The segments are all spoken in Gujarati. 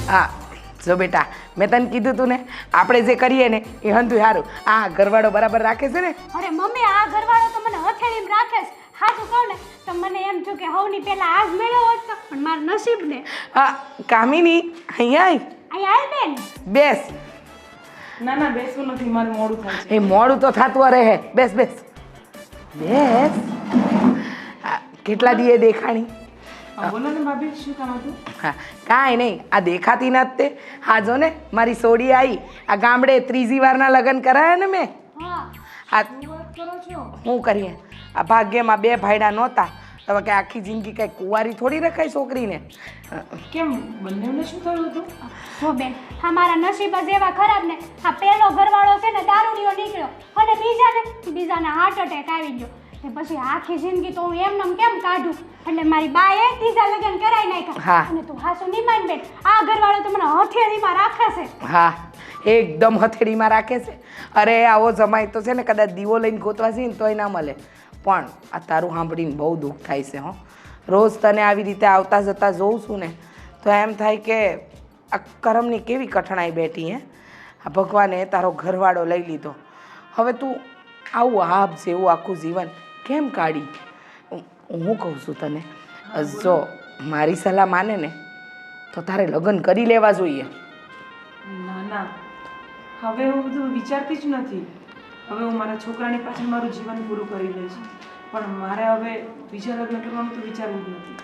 હા જો બેટા મેં તને કીધું તું ને આપણે જે કરીએ ને એ હંધું સારું. આ ઘરવાળો બરાબર રાખે છે ને? અરે મમ્મી આ ઘરવાળો તો મને હથેળીમાં રાખે છે. હાચું કહું ને તો મને એમ થયું કે હવની પહેલા આજ મેળ્યો હોત તો પણ મારું નસીબ ને. હા કામિની અહીંયા આય. અહીંયા આવ બેન. બેસ. ના ના બેસવું નથી, મારે મોડું થાય છે. એ મોડું તો થતું રહે. બેસ બેસ બેસ. કેટલા દીએ દેખાણી? બોલો ને ભાભી, શું કામ હતું? હા કાંઈ નહીં, આ દેખાતી નથી તે. હા જો ને મારી સોડી આવી. આ ગામડે ત્રીજી વારના લગ્ન કરાયા ને મેં. હા આ શું વાત કરો છો? શું કરીએ, આ ભાગ્યમાં બે ભાઈડા નહોતા. હવે કે આખી જિંદગી કઈ કુંવારી થોડી રખાય છોકરીને. કેમ બંનેને શું થયું હતું? જો બેન હા મારા નસીબ જ એવા ખરાબ ને. આ પહેલો ઘરવાળો છે ને દારૂડિયો નીકળ્યો અને બીજાને હાર્ટ એટેક આવી ગયો. ને પછી આખી જિંદગી તો હું એમનેમ કેમ કાઢું એટલે મારી બાએ ત્રીજા લગ્ન કરાવી નાખ્યા. હા. અને તું હાસુ નહીં માન બેન, આ ઘરવાળો તો મને હથેળીમાં રાખે છે. હા એકદમ હથેળીમાં રાખે છે. અરે આવો જમાઈ તો છે ને કદાચ દીવો લઈને ગોતવા જઈએ ને તોય ના મળે. પણ આ તારું સાંભળીને બહુ દુઃખ થાય છે. હો રોજ તને આવી રીતે આવતા જતા જોઉં છું ને તો એમ થાય કે આ કરમની કેવી કઠણાઈ બેઠી. આ ભગવાને તારો ઘરવાળો લઈ લીધો. હવે તું આવું આપ જેવું આખું જીવન કેમ કાઢી? હું કહું છું તને, જો મારી સલાહ માને ને તો તારે લગ્ન કરી લેવા જોઈએ. ના ના, હવે હું બધું વિચારતી જ નથી. હવે હું મારા છોકરાની પાછળ મારું જીવન પૂરું કરી લઈશ. પણ મારે હવે બીજા લગ્ન કરવાનું તો વિચારવું જ નથી.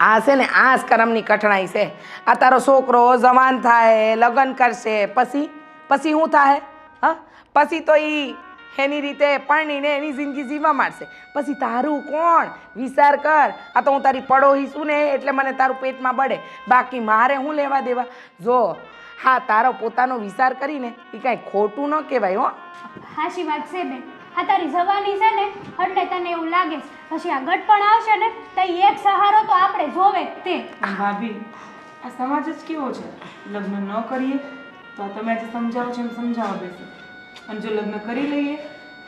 આ છે ને આ જ કરમની કઠણાઈ છે. આ તારો છોકરો જવાન થાય, લગ્ન કરશે, પછી પછી શું થાય? હા પછી તો એની રીતે પરણીને એની જિંદગી જીવવા માંડશે. પછી તારું કોણ? વિચાર કર. આ તો હું તારી પડોહી છું ને એટલે મને તારું પેટમાં બળે, બાકી મારે શું લેવા દેવા? જો હા તારો પોતાનો વિચાર કરીને એ કાંઈ ખોટું ન કહેવાય. હો હાચી વાત છે બેન. આ તારી જવાની છે ને એટલે તને એવું લાગે છે. પછી આ ગટપણ આવશે ને તો એક સહારો તો આપણે જોવે જ તે. ભાભી, આ સમાજ જ કેવો છે, લગ્ન ન કરીએ તો આ તમે આજે સમજાવો છો એમ સમજાવવા બેસે, અને જો લગ્ન કરી લઈએ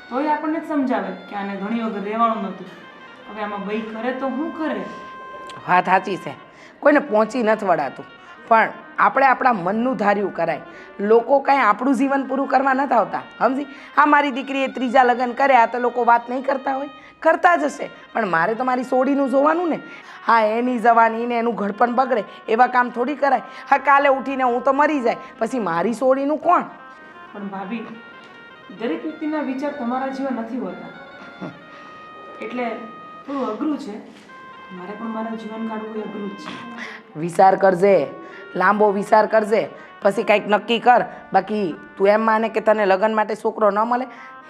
તોય આપણને જ સમજાવે કે આને ઘણી વખત રહેવાનું નહોતું. હવે આમાં બઈ કરે તો શું કરે? વાત સાચી છે, કોઈને પહોંચી નથી વળાતું. પણ આપણે આપણા મનનું ધાર્યું કરાય. લોકો કાંઈ આપણું જીવન પૂરું કરવા નથી આવતા. સમજી? હા મારી દીકરીએ ત્રીજા લગ્ન કર્યા તો લોકો વાત નહીં કરતા હોય, કરતા જ હશે. પણ મારે તો મારી સોડીનું જોવાનું ને. હા એની જવાની ને એનું ઘડપણ બગડે એવા કામ થોડી કરાય. હા કાલે ઉઠીને હું તો મરી જાય પછી મારી સોડીનું કોણ? પણ ભાભી, દરેક વ્યક્તિના વિચાર તમારા જેવા નથી હોતા, એટલે થોડું અઘરું છે. મારે પણ મારા જીવન કાઢવું એ અઘરું જ છે. વિચાર કરજે, લાંબો વિચાર કરજે, પછી કંઈક નક્કી કર. બાકી તું એમ માને કે તને લગ્ન માટે છોકરો ન મળે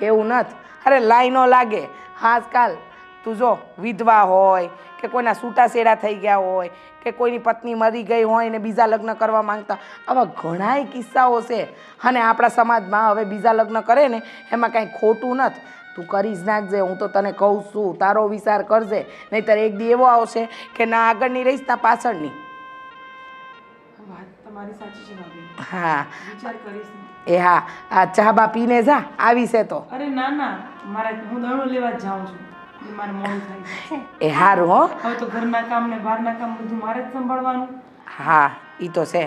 એવું નથી. અરે લાઈનો લાગે. આજકાલ તું જો વિધવા હોય કે કોઈના છૂટાછેડા થઈ ગયા હોય કે કોઈની પત્ની મરી ગઈ હોય ને બીજા લગ્ન કરવા માંગતા, આવા ઘણાય કિસ્સાઓ છે. અને આપણા સમાજમાં હવે બીજા લગ્ન કરે ને એમાં કાંઈ ખોટું નથી. તું કરી જ નાખજે, હું તો તને કહું છું. તારો વિચાર કરજે, નહીંતર એક દી એવો આવશે કે ના આગળની રહીશ ના પાછળની. વાત તમારી સાચી છે ભાભી, હા વિચાર કરીશ ને. એ હા આ ચા બા પીને જા, આવી છે તો. અરે ના ના, હું દણું લેવા જ જાઉં છું, એટલે મારે મોડું થાય છે. એ સારું. હો હવે તો ઘરના કામ ને બહારના કામ બધું મારે જ સંભાળવાનું. હા એ તો છે.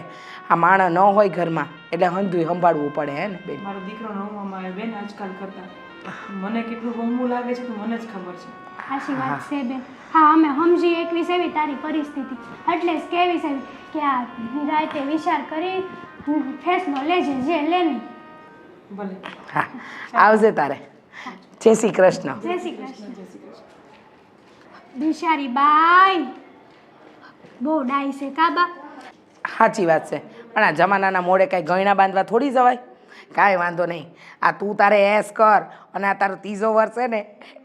આ માણસ ન હોય ઘરમાં એટલે હંધુય સંભાળવું પડે. હે ને બેન? મારો દીકરો નવમાં આવે બેન આજકાલ કરતા. મને કેટલું હોમવું લાગે છે તો મને જ ખબર છે. હાચી વાત છે બેન. હા અમે સમજી એકવી સેવી તારી પરિસ્થિતિ, એટલે જ કેવી છે કે આ રાતે વિચાર કરી ફેસલો લેજે જે લેની. ભલે. હા આવજે તારે. જય શ્રી કૃષ્ણ. જય શ્રી કૃષ્ણ. જય શ્રી કૃષ્ણ. બિચારી બાઈ બહુ ડાઈ છે કાબા. સાચી વાત છે. પણ આ જમાનાના મોડે કાંઈ ગયણા બાંધવા થોડી જવાય. કાંઈ વાંધો નહીં. આ તું તારે એસ કર અને આ તારો ત્રીજો વર્ષ છે ને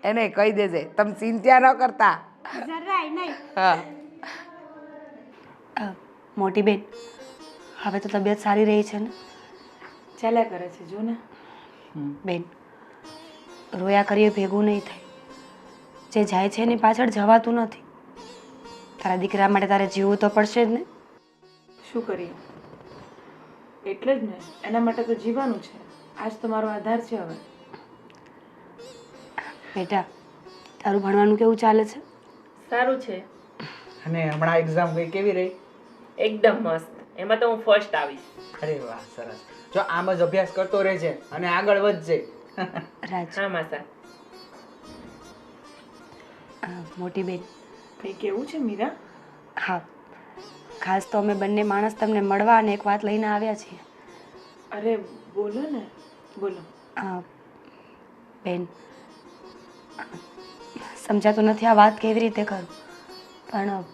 એને કહી દેજે તમે ચિંતા ન કરતા. જરાય નહીં. હા મોટી બેન, હવે તો તબિયત સારી રહી છે ને? ચાલ્યા કરે છે જો ને. બેન, રોયા કરીએ ભેગું નહીં થાય. જે જાય છે એની પાછળ જવાતું નથી. તારા દીકરા માટે તારે જીવવું તો પડશે જ ને. શું કરીએ? એટલે જ ને, એના માટે તો જીવવાનું છે. આજ તો મારો આધાર છે. હવે બેટા, તારું ભણવાનું કેવું ચાલે છે? સારું છે. અને હમણાં એક્ઝામ ગઈ કેવી રહી? એકદમ મસ્ત. એમાં તો હું ફર્સ્ટ આવીશ. અરે વાહ, સરસ. જો આમ જ અભ્યાસ કરતો રહેજે અને આગળ વધજે. રાજ, હા માસા. મોટી બેન, કંઈ કેવું છે મીરા? હા, ખાસ તો અમે બંને માણસ તમને મળવા અને એક વાત લઈને આવ્યા છીએ. અરે બોલો ને, બોલો. અ, બેન, સમજાતું નથી આ વાત કેવી રીતે કરું, પણ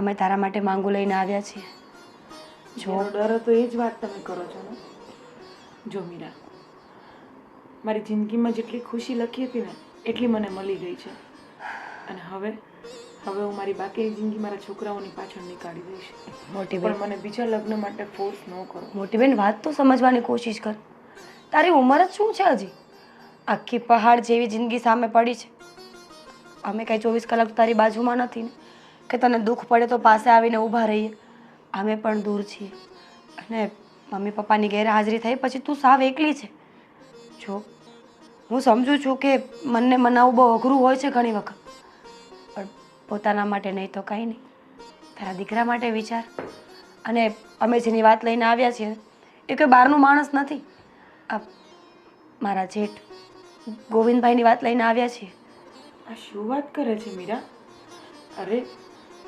અમે તારા માટે માંગુ લઈને આવ્યા છીએ. જેનો ડર હતો એ જ વાત તમે કરો છો ને. જો મીરા, મારી જિંદગીમાં જેટલી ખુશી લખી હતી ને એટલી મને મળી ગઈ છે. અને હવે હું મારી બાકીની જિંદગી મારા છોકરાઓની પાછળ નીકાળી દઈશ. મોટી બેન, પણ મને બીજા લગ્ન માટે ફોર્સ ન કરો. મોટી બેન, વાત તો સમજવાની કોશિશ કર. તારી ઉંમર જ શું છે હજી? આખી પહાડ જેવી જિંદગી સામે પડી છે. અમે કાંઈ 24 કલાક તો તારી બાજુમાં નથી ને કે તને દુઃખ પડે તો પાસે આવીને ઊભા રહીએ. અમે પણ દૂર છીએ અને મમ્મી પપ્પાની ગેરહાજરી થઈ પછી તું સાવ એકલી છે. જો હું સમજુ છું કે મનને મનાવવું બહુ અઘરું હોય છે ઘણી વખત, પણ પોતાના માટે નહીં તો કાંઈ નહીં, તારા દીકરા માટે વિચાર. અને અમે જેની વાત લઈને આવ્યા છીએ એ કોઈ બહારનું માણસ નથી. આ મારા જેઠ ગોવિંદભાઈની વાત લઈને આવ્યા છીએ. આ શું વાત કરે છે મીરા? અરે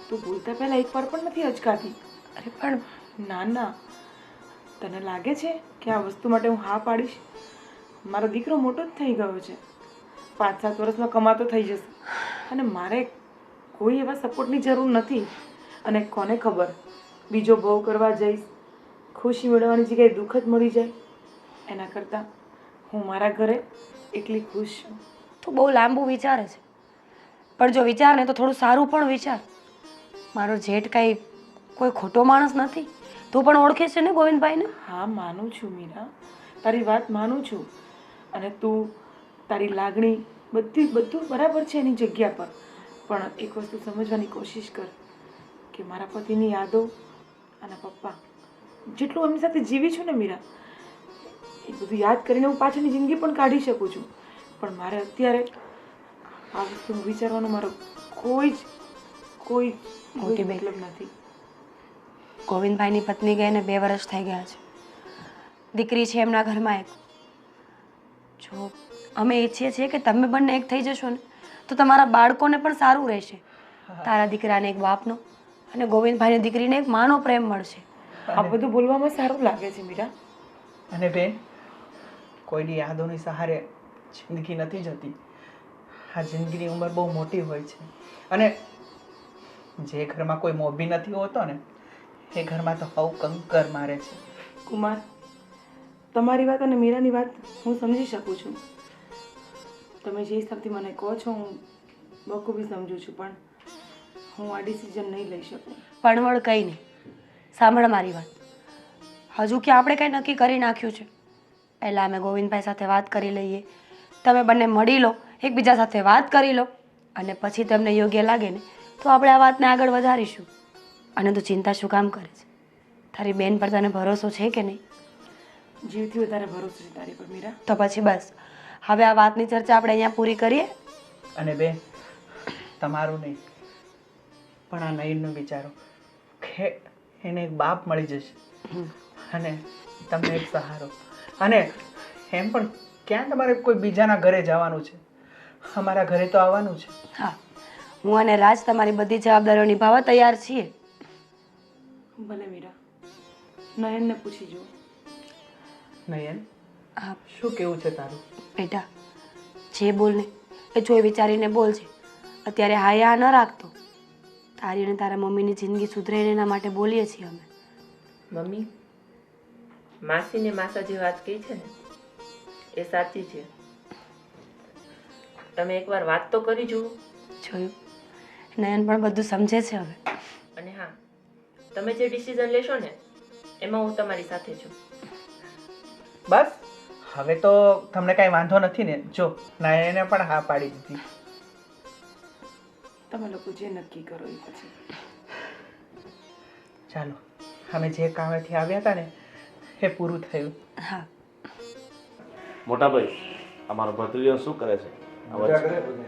તું બોલતા પહેલા એકવાર પણ નથી અચકાતી. અરે પણ ના ના, તને લાગે છે કે આ વસ્તુ માટે હું હા પાડીશ? મારો દીકરો મોટો જ થઈ ગયો છે, 5-7 વર્ષમાં કમાતો થઈ જશે અને મારે કોઈ એવા સપોર્ટની જરૂર નથી. અને કોને ખબર, બીજો બહુ કરવા જઈશ, ખુશી મેળવવાની જગ્યાએ દુઃખ જ મળી જાય. એના કરતાં હું મારા ઘરે એટલી ખુશ છું. તું બહુ લાંબુ વિચારે છે, પણ જો વિચાર ને તો થોડું સારું પણ વિચાર. મારો જેઠ કાંઈ કોઈ ખોટો માણસ નથી. તું પણ ઓળખે છે ને ગોવિંદભાઈને? હા માનું છું મીરા, તારી વાત માનું છું. અને તું તારી લાગણી બધું બરાબર છે એની જગ્યા પર. પણ એક વસ્તુ સમજવાની કોશિશ કર કે મારા પતિની યાદો અને પપ્પા જેટલું એમની સાથે જીવી છું ને મીરા, એ બધું યાદ કરીને હું પાછળની જિંદગી પણ કાઢી શકું છું. પણ મારે અત્યારે આ વસ્તુનું વિચારવાનો મારો કોઈ જ મોટી બેન, મતલબ નથી. ગોવિંદભાઈની પત્ની ગઈને 2 વર્ષ થઈ ગયા છે. દીકરી છે એમના ઘરમાં એક. જો અમે ઈચ્છીએ છીએ કે તમે બંને એક થઈ જશો ને તો તમારા બાળકોને પણ સારું રહેશે. તારા દીકરાને એક બાપનો અને ગોવિંદભાઈની દીકરીને એક માનો પ્રેમ મળશે. આ બધું બોલવામાં સારું લાગે છે મીરા. અને બેન, કોઈની યાદોની સહારે જિંદગી નથી જતી. આ જિંદગીની ઉંમર બહુ મોટી હોય છે અને જે ઘરમાં કોઈ મોભી નથી હોતો ને એ ઘરમાં તો હવ કંકર મારે છે. કુમાર, તમારી વાત અને મીરાની વાત હું સમજી શકું છું. તમે જે હિસાબથી મને કહો છો હું બખૂબી સમજુ છું, પણ હું આ ડિસિઝન નહીં લઈ શકું. પણવળ કંઈ નહીં. સાંભળ મારી વાત. હજુ કે આપણે કંઈ નક્કી કરી નાખ્યું છે. પહેલાં અમે ગોવિંદભાઈ સાથે વાત કરી લઈએ, તમે બંને મળી લો, એકબીજા સાથે વાત કરી લો અને પછી તમને યોગ્ય લાગે ને તો આપણે આ વાતને આગળ વધારીશું. અને તું ચિંતા શું કામ કરે છે? તારી બેન પર તને ભરોસો છે કે નહીં? જીવથી વધારે ભરોસો છે તારી પર મીરા. તો પછી બસ, હવે આ વાતની ચર્ચા આપણે અહીંયા પૂરી કરીએ. અને બેન, તમારું નહીં પણ આ નયનનું વિચારો કે એને એક બાપ મળી જશે અને તમને એક સહારો. અને એમ પણ ક્યાં તમારે કોઈ બીજાના ઘરે જવાનું છે? અમારા ઘરે તો આવવાનું છે. હા, હું અને રાજ તમારી બધી જવાબદારીઓ નિભાવવા તૈયાર છીએ. ભલે મીરા, નયનને પૂછી જુઓ. નયન, હા શું કેવું છે તારું? બેટા, જે બોલને એ જોઈ વિચારીને બોલજે. અત્યારે હાયા ન રાખતો. તારી અને તારા મમ્મીની જિંદગી સુધરે ને એના માટે બોલીએ છીએ અમે. મમ્મી, માસીને માસા જે વાત કહી છે ને એ સાચી છે. તમે એકવાર વાત તો કરી જુઓ. જોયું, નયન પણ બધું સમજે છે હવે. અને હા, તમે જે ડિસિઝન લેશો ને એમાં હું તમારી સાથે છું. બસ હવે તો તમને કાંઈ વાંધો નથી ને? જો નયને પણ હા પાડી દીધી. તમે લોકો જે નક્કી કરો એ પછી. ચાલો, અમે જે કામેથી આવ્યા હતા ને એ પૂરું થયું. હા, મોટા ભાઈ, અમારો ભત્રીજો શું કરે છે? મજા કરે બધે.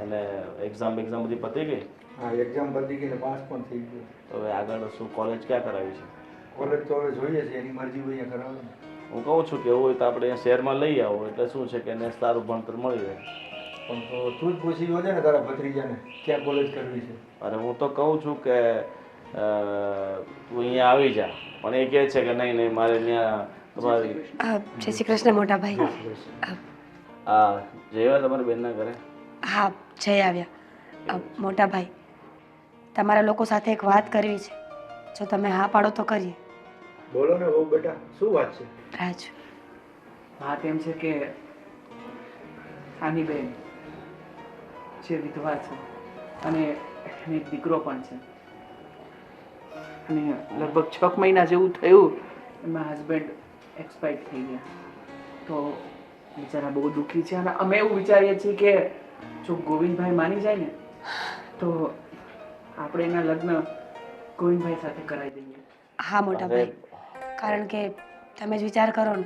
અને એક્ઝામ બધી પતી ગઈ? હા એક્ઝામ પતી ગઈ ને પાસ પણ થઈ ગયો. તો હવે આગળ શું કોલેજ ક્યાં કરાવી છે? કોલેજ તો હવે જોઈએ છે, એની મરજી હોય અહીંયા કરાવે ને. હું કહું છું કે એવું હોય તો આપણે અહીંયા શહેરમાં લઈ આવો એટલે શું છે કે એને સારું ભણતર મળી રહે. પણ તો તું જ પૂછી જોજે ને તારા ભત્રીજાને ક્યાં કોલેજ કરવી છે. અને હું તો કહું છું કે તું અહીંયા આવી જા, પણ એ કહે છે કે નહીં નહીં મારે ત્યાં તમારી જય શ્રી કૃષ્ણ મોટા ભાઈ. આ જઈવા તમારી બેનના ઘરે. હા જઈ આવ્યા. મોટા ભાઈ તમારા લોકો સાથે એક વાત કરવી છે, જો તમે હા પાડો તો કરીએ. બોલો ને બહુ બેટા, શું વાત છે? રાજ, વાત એમ છે કે આની બેન જે વિધવા છે અને એને એક દીકરો પણ છે, અને લગભગ 6 મહિના જેવું થયું એમાં હસબન્ડ એક્સપાયર થઈ ગયા. તો બિચારા બહુ દુઃખી છે, અને અમે એવું વિચારીએ છીએ કે જો ગોવિંદભાઈ માની જાય ને તો આપણે એના લગ્ન ગોવિંદભાઈ સાથે કરાવી દઈએ. હા મોટા ભાઈ, કારણ કે તમે જ વિચાર કરો ને,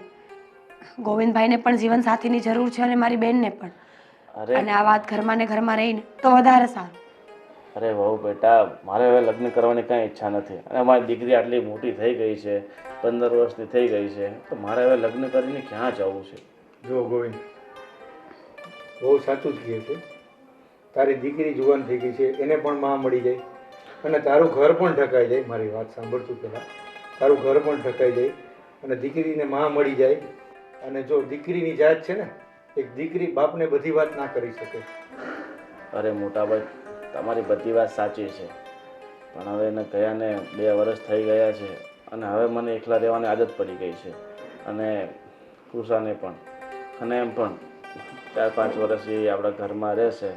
ગોવિંદભાઈને પણ જીવન સાથીની જરૂર છે અને મારી બેનને પણ. અરે અને આ વાત ઘરમાં ને ઘરમાં રહીને તો વધારે સારું. અરે વહુ બેટા, મારે હવે લગ્ન કરવાની કાંઈ ઈચ્છા નથી, અને મારી દીકરી આટલી મોટી થઈ ગઈ છે, 15 વર્ષની થઈ ગઈ છે, તો મારે હવે લગ્ન કરીને ક્યાં જવું છે? જો ગોવિંદ, બહુ સાચું જ કહે છે. તારી દીકરી જુવાન થઈ ગઈ છે, એને પણ માં મળી જાય અને તારું ઘર પણ ઢકાઈ જાય. મારી વાત સાંભળતું પહેલાં, તારું ઘર પણ ઢકાઈ જાય અને દીકરીને માં મળી જાય. અને જો દીકરીની જાત છે ને, એક દીકરી બાપને બધી વાત ના કરી શકે. અરે મોટાભાઈ, તમારી બધી વાત સાચી છે, પણ હવે એને ગયાને 2 વર્ષ થઈ ગયા છે, અને હવે મને એકલા રહેવાની આદત પડી ગઈ છે, અને કૃષાને પણ, અને એમ પણ 4-5 વર્ષ એ આપણા ઘરમાં રહેશે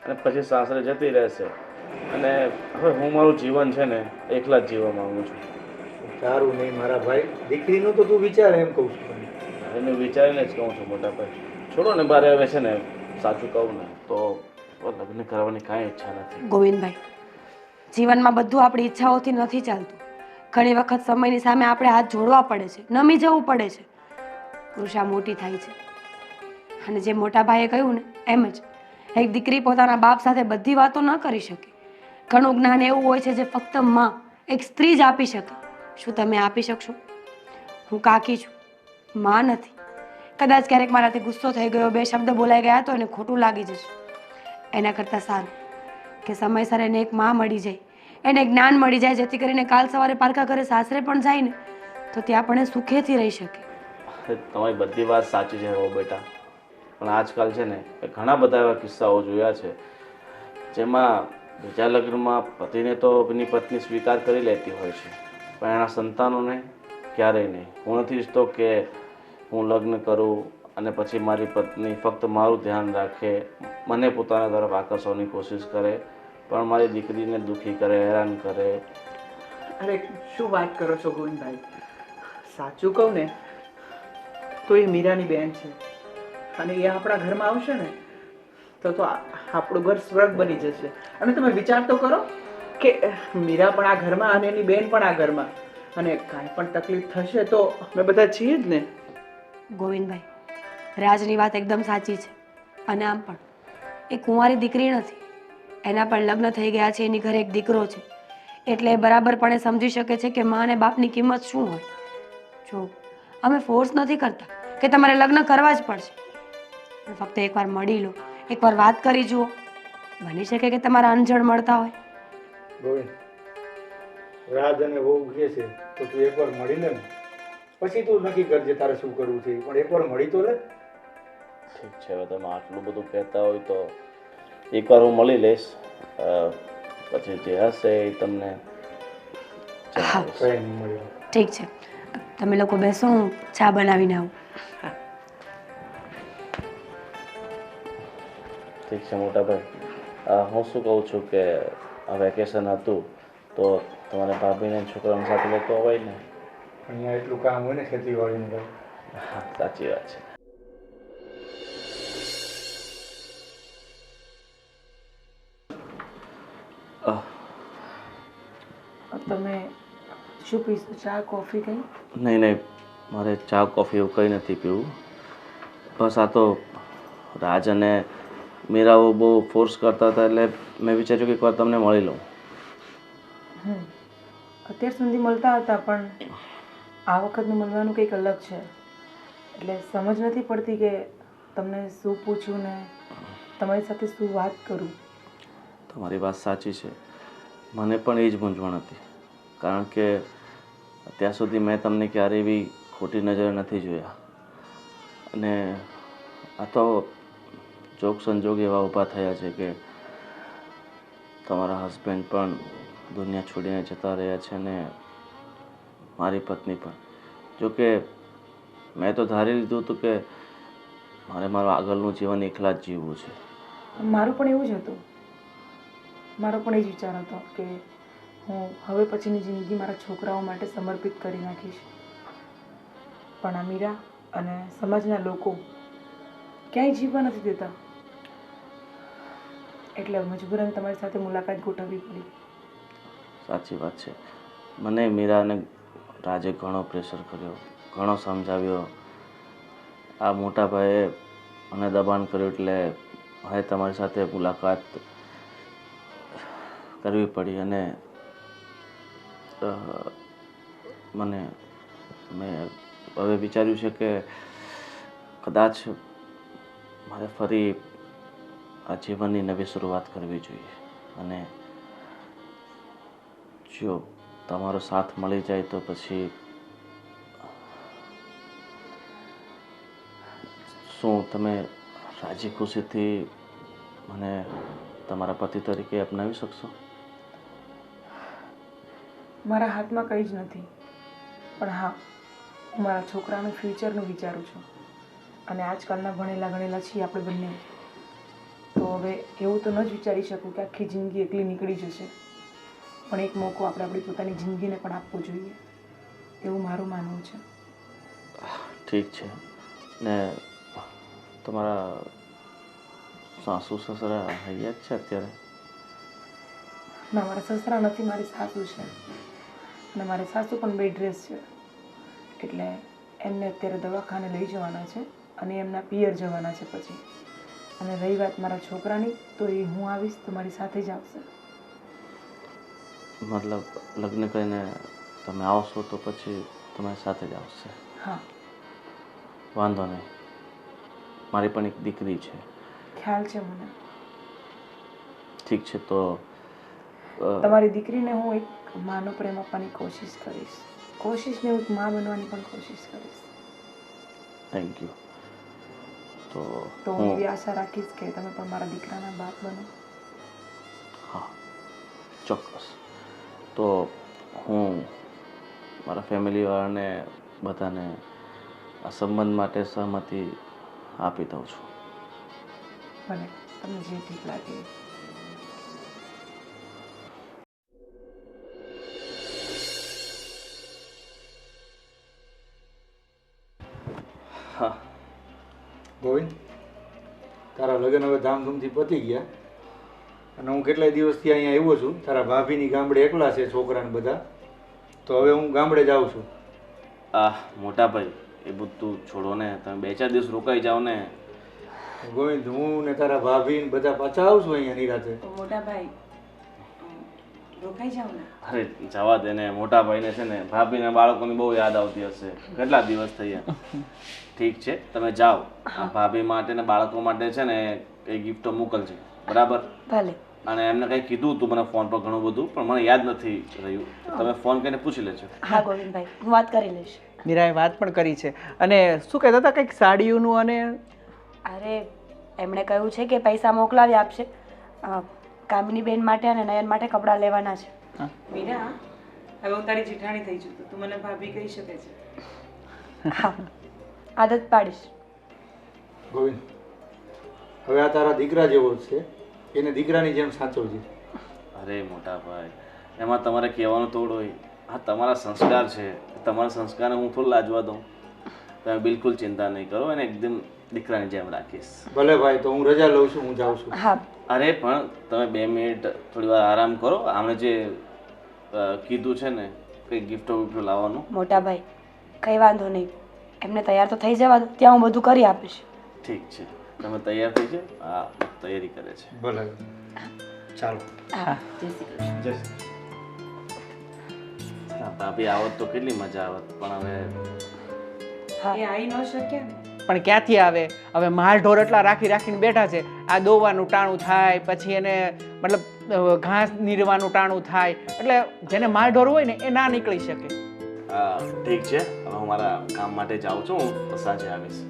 અને પછી સાસરે જતી રહેશે, અને હવે હું મારું જીવન છે ને એકલા જ જીવવા માંગુ છું. સારું નહીં મારા ભાઈ, દીકરીનું તો તું વિચાર, એમ કહું છું તને. એને વિચારીને જ કહું છું મોટાભાઈ, છોડો ને બારે. હવે છે ને સાચું કહું ને તો લગ્ન કરવાની કાંઈ ઈચ્છા નથી. ગોવિંદભાઈ, જીવનમાં બધું આપણી ઈચ્છાઓથી નથી ચાલતું. ઘણી વખત સમયની સામે આપણે હાથ જોડવા પડે છે, નમી જવું પડે છે. કૃષા મોટી થાય છે, અને જે મોટા ભાઈએ કહ્યું ને એમ જ, એક દીકરી પોતાના બાપ સાથે બધી વાતો ન કરી શકે. ઘણું જ્ઞાન એવું હોય છે જે ફક્ત માં, એક સ્ત્રી જ આપી શકે. શું તમે આપી શકશો? હું કાકી છું, માં નથી. કદાચ ક્યારેક મારાથી ગુસ્સો થઈ ગયો, 2 શબ્દ બોલાઈ ગયા તો એને ખોટું લાગી જશે. એના કરતાં સારું કે સમયસર એને એક માં મળી જાય, એને જ્ઞાન મળી જાય, જેથી કરીને કાલ સવારે પારકા ઘરે સાસરે પણ જાય ને તો ત્યાં પણ એ સુખેથી રહી શકે. તમારી બધી વાત સાચી છે હો બેટા, પણ આજકાલ છે ને એ ઘણા બધા એવા કિસ્સાઓ જોયા છે જેમાં બીજા લગ્નમાં પતિને તો એની પત્ની સ્વીકાર કરી લેતી હોય છે, પણ એના સંતાનોને ક્યારેય નહીં. હું નથી ઈચ્છતો કે હું લગ્ન કરું અને પછી મારી પત્ની ફક્ત મારું ધ્યાન રાખે, મને પોતાના તરફ આકર્ષવાની કોશિશ કરે, પણ મારી દીકરીને દુઃખી કરે, હેરાન કરે. અરે શું વાત કરો છો ગોવિંદભાઈ, સાચું કહું ને તો એ મીરાની બેન છે, અને એ આપણા ઘરમાં આવશે ને તો આપણું ઘર સ્વર્ગ બની જશે. અને તમે વિચાર તો કરો કે મીરા પણ આ ઘરમાં અને એની બેન પણ આ ઘરમાં, અને કાંઈ પણ તકલીફ થશે તો અમે બધા છીએ જ ને. ગોવિંદભાઈ, રાજની વાત એકદમ સાચી છે. અને આમ પણ એ કુંવારી દીકરી નથી, એના પણ લગ્ન થઈ ગયા છે, એની ઘરે એક દીકરો છે, એટલે એ બરાબરપણે સમજી શકે છે કે મા અને બાપની કિંમત શું હોય. જો અમે ફોર્સ નથી કરતા કે તમારે લગ્ન કરવા જ પડશે, પણ ફક્ત એકવાર મળી લો, એકવાર વાત કરી જુઓ. બની શકે કે તમારા અંજળ મળતા હોય. ગોવિંદ, રાજ અને વહુ કહે છે તો તું એકવાર મળી લે ને, પછી તું નક્કી કરજે તારે શું કરવું છે, પણ એકવાર મળી તો લે. ઠીક છે, હવે તમે આટલું બધું કહેતા હોય તો એકવાર હું મળી લઈશ, પછી જે હશે એ તમને જણાવીશ. કઈ નહીં મળ્યું. ઠીક છે, તમે લોકો બેસો, હું ચા બનાવીને આવું. ઠીક છે મોટાભાઈ, હું શું કહું છું કે આ વેકેશન હતું તો તમારે ભાભીને છોકરાઓની સાથે લેતો હોય ને? અહીંયા એટલું કામ હોય ને ખેતીવાડીનું ભાઈ. હા સાચી વાત છે. તમે શું પીશો, ચા કોફી કંઈ? નહીં નહીં, મારે ચા કોફી એવું કંઈ નથી પીવું. બસ આ તો રાજ અને મીરાઓ બહુ ફોર્સ કરતા હતા એટલે મેં વિચાર્યું કે એકવાર તમને મળી લઉં. અત્યાર સુધી મળતા હતા પણ આ વખતનું મળવાનું કંઈક અલગ છે. એટલે સમજ નથી પડતી કે તમને શું પૂછું ને તમારી સાથે શું વાત કરું. તમારી વાત સાચી છે. મને પણ એ જ મૂંઝવણ હતી, કારણ કે અત્યાર સુધી મેં તમને ક્યારેય એવી ખોટી નજરે નથી જોયા. અને આ તો જોગ સંજોગ એવા ઊભા થયા છે કે તમારા હસબન્ડ પણ દુનિયા છોડીને જતા રહ્યા છે અને મારી પત્ની પણ. જોકે મેં તો ધારી લીધું હતું કે મારે મારું આગળનું જીવન એકલા જ જીવવું છે. મારું પણ એવું જ હતું. મારો પણ એ જ વિચાર હતો કે હું હવે પછીની જિંદગી મારા છોકરાઓ માટે સમર્પિત કરી નાખીશ. પણ આ મીરા અને સમાજના લોકો ક્યાંય જીવવા નથી દેતા, એટલે મજબૂરન તમારી સાથે મુલાકાત ગોઠવવી પડી. સાચી વાત છે. મને મીરા અને રાજે ઘણો પ્રેશર કર્યો, ઘણો સમજાવ્યો. આ મોટા ભાઈએ મને દબાણ કર્યું, એટલે મારે તમારી સાથે મુલાકાત કરવી પડી. અને મેં હવે વિચાર્યું છે કે કદાચ મારે ફરી આ જીવનની નવી શરૂઆત કરવી જોઈએ. અને જો તમારો સાથ મળી જાય તો પછી શું તમે રાજી ખુશીથી મને તમારા પતિ તરીકે અપનાવી શકશો? મારા હાથમાં કંઈ જ નથી, પણ હા, હું મારા છોકરાનું ફ્યુચરનું વિચારું છું. અને આજકાલના ભણેલા ગણેલા છીએ આપણે બંને, તો હવે એવું તો ન જ વિચારી શકું કે આખી જિંદગી એકલી નીકળી જશે. પણ એક મોકો આપણે આપણી પોતાની જિંદગીને પણ આપવો જોઈએ, એવું મારું માનવું છે. ઠીક છે. ને તમારા સાસુ સસરા અહીંયા જ છે અત્યારે? ના, મારા સસરા નથી, મારી સાસુ છે. અને મારી સાસુ પણ બેડ રેસ્ટ છે, એટલે એમને અત્યારે દવાખાને લઈ જવાના છે અને એમના પિયર જવાના છે પછી. અને રહી વાત મારા છોકરાની, તો એ હું આવીશ તો મારી સાથે જ આવશે. મતલબ લગ્ન કરીને તમે આવશો તો પછી તમારી સાથે જ આવશે? હા. વાંધો નહીં, મારી પણ એક દીકરી છે. ખ્યાલ છે મને. ઠીક છે, તો તમારી દીકરીને હું એક માનો પ્રેમ આપવાની કોશિશ કરીશ. કોશિશ ને હું એક માં બનવાની પણ કોશિશ કરીશ. Thank you. તો હું એવી આશા રાખીશ કે તમે પણ મારા દીકરાના બાપ બનો. હા, ચોક્કસ. તો હું મારા ફેમિલીવાળાને બધાને આ સંબંધ માટે સહમતિ આપી દઉં છું. ભલે, તમને જે ઠીક લાગે. હા ગોવિંદ, તારા લગ્ન હવે ધામધૂમથી પતી ગયા અને હું કેટલાય દિવસથી અહીંયા આવ્યો છું. તારા ભાભીની ગામડે એકલા છે છોકરાને બધા, તો હવે હું ગામડે જાઉં છું. મોટા ભાઈ, એ બધું છોડો ને, તમે 2-4 દિવસ રોકાઈ જાઓ ને. ગોવિંદ, હું ને તારા ભાભી ને બધા પાછા આવશું અહીંયા નિરાતે. મોટા ભાઈ, રોકાઈ જાવ ને. અરે જવા દે ને, મોટા ભાઈને છે ને ભાભીને બાળકોની બહુ યાદ આવતી હશે. કેટલા દિવસ થયા. ઠીક છે, તમે જાઓ. ભાભી માટે ને બાળકો માટે છે ને કઈ ગિફ્ટો મોકલજે, બરાબર? ભલે. અને એમને કંઈ કીધું હતું મને ફોન પર ઘણું બધું, પણ મને યાદ નથી રહ્યું. તમે ફોન કરીને પૂછી લેજો. હા ગોવિંદભાઈ, હું વાત કરી લઈશ. મીરાએ વાત પણ કરી છે. અને શું કહેતા હતા કંઈક સાડીઓનું? અને અરે એમણે કહ્યું છે કે પૈસા મોકલાવી આપશે. કામિની બેન માટે અને નયન માટે કપડાં લેવાના છે. મીરા, હવે હું તારી જેઠાણી થઈ છું તો તું મને ભાભી કહી શકે છે. હા, આદત પાડીશ. ગોવિંદ, હવે આ તારા દીકરા જેવો જ છે, એને દીકરાની જેમ સાચવજે. અરે મોટા ભાઈ, એમાં તમારે કહેવાનું થોડું હોય. આ તમારા સંસ્કાર છે, તમારા સંસ્કારને હું થોડું લાજવા દઉં? તમે બિલકુલ ચિંતા નહીં કરો, એને એકદમ દીકરાની જેમ રાખીશ. ભલે ભાઈ, તો હું રજા લઉં છું, હું જાઉં છું. હા. અરે પણ તમે 2 મિનિટ થોડી વાર આરામ કરો. આમણે જે કીધું છે ને કંઈ ગિફ્ટો વિફ્ટો લાવવાનું. મોટા ભાઈ, કંઈ વાંધો નહીં, એમને તૈયાર તો થઈ જવા દો, ત્યાં હું બધું કરી આપીશ. ઠીક છે, તમે તૈયાર થઈ જાઓ. હા, તૈયારી કરે છે. ભલે. ચાલો જય શ્રી કૃષ્ણ. જય શ્રી કૃષ્ણ. ભાભી આવત તો કેટલી મજા આવત પણ હવે એ આવી ન શક્યા ને. પણ ક્યાંથી આવે? હવે માલ ઢોર એટલા રાખીને બેઠા છે. આ દોવાનું ટાણું થાય, પછી એને મતલબ ઘાસ નીરવાનું ટાણું થાય, એટલે જેને માલ ઢોર હોય ને એ ના નીકળી શકે. ઠીક છે, હવે હું મારા કામ માટે જાઉં છું, હું સાંજે આવીશ.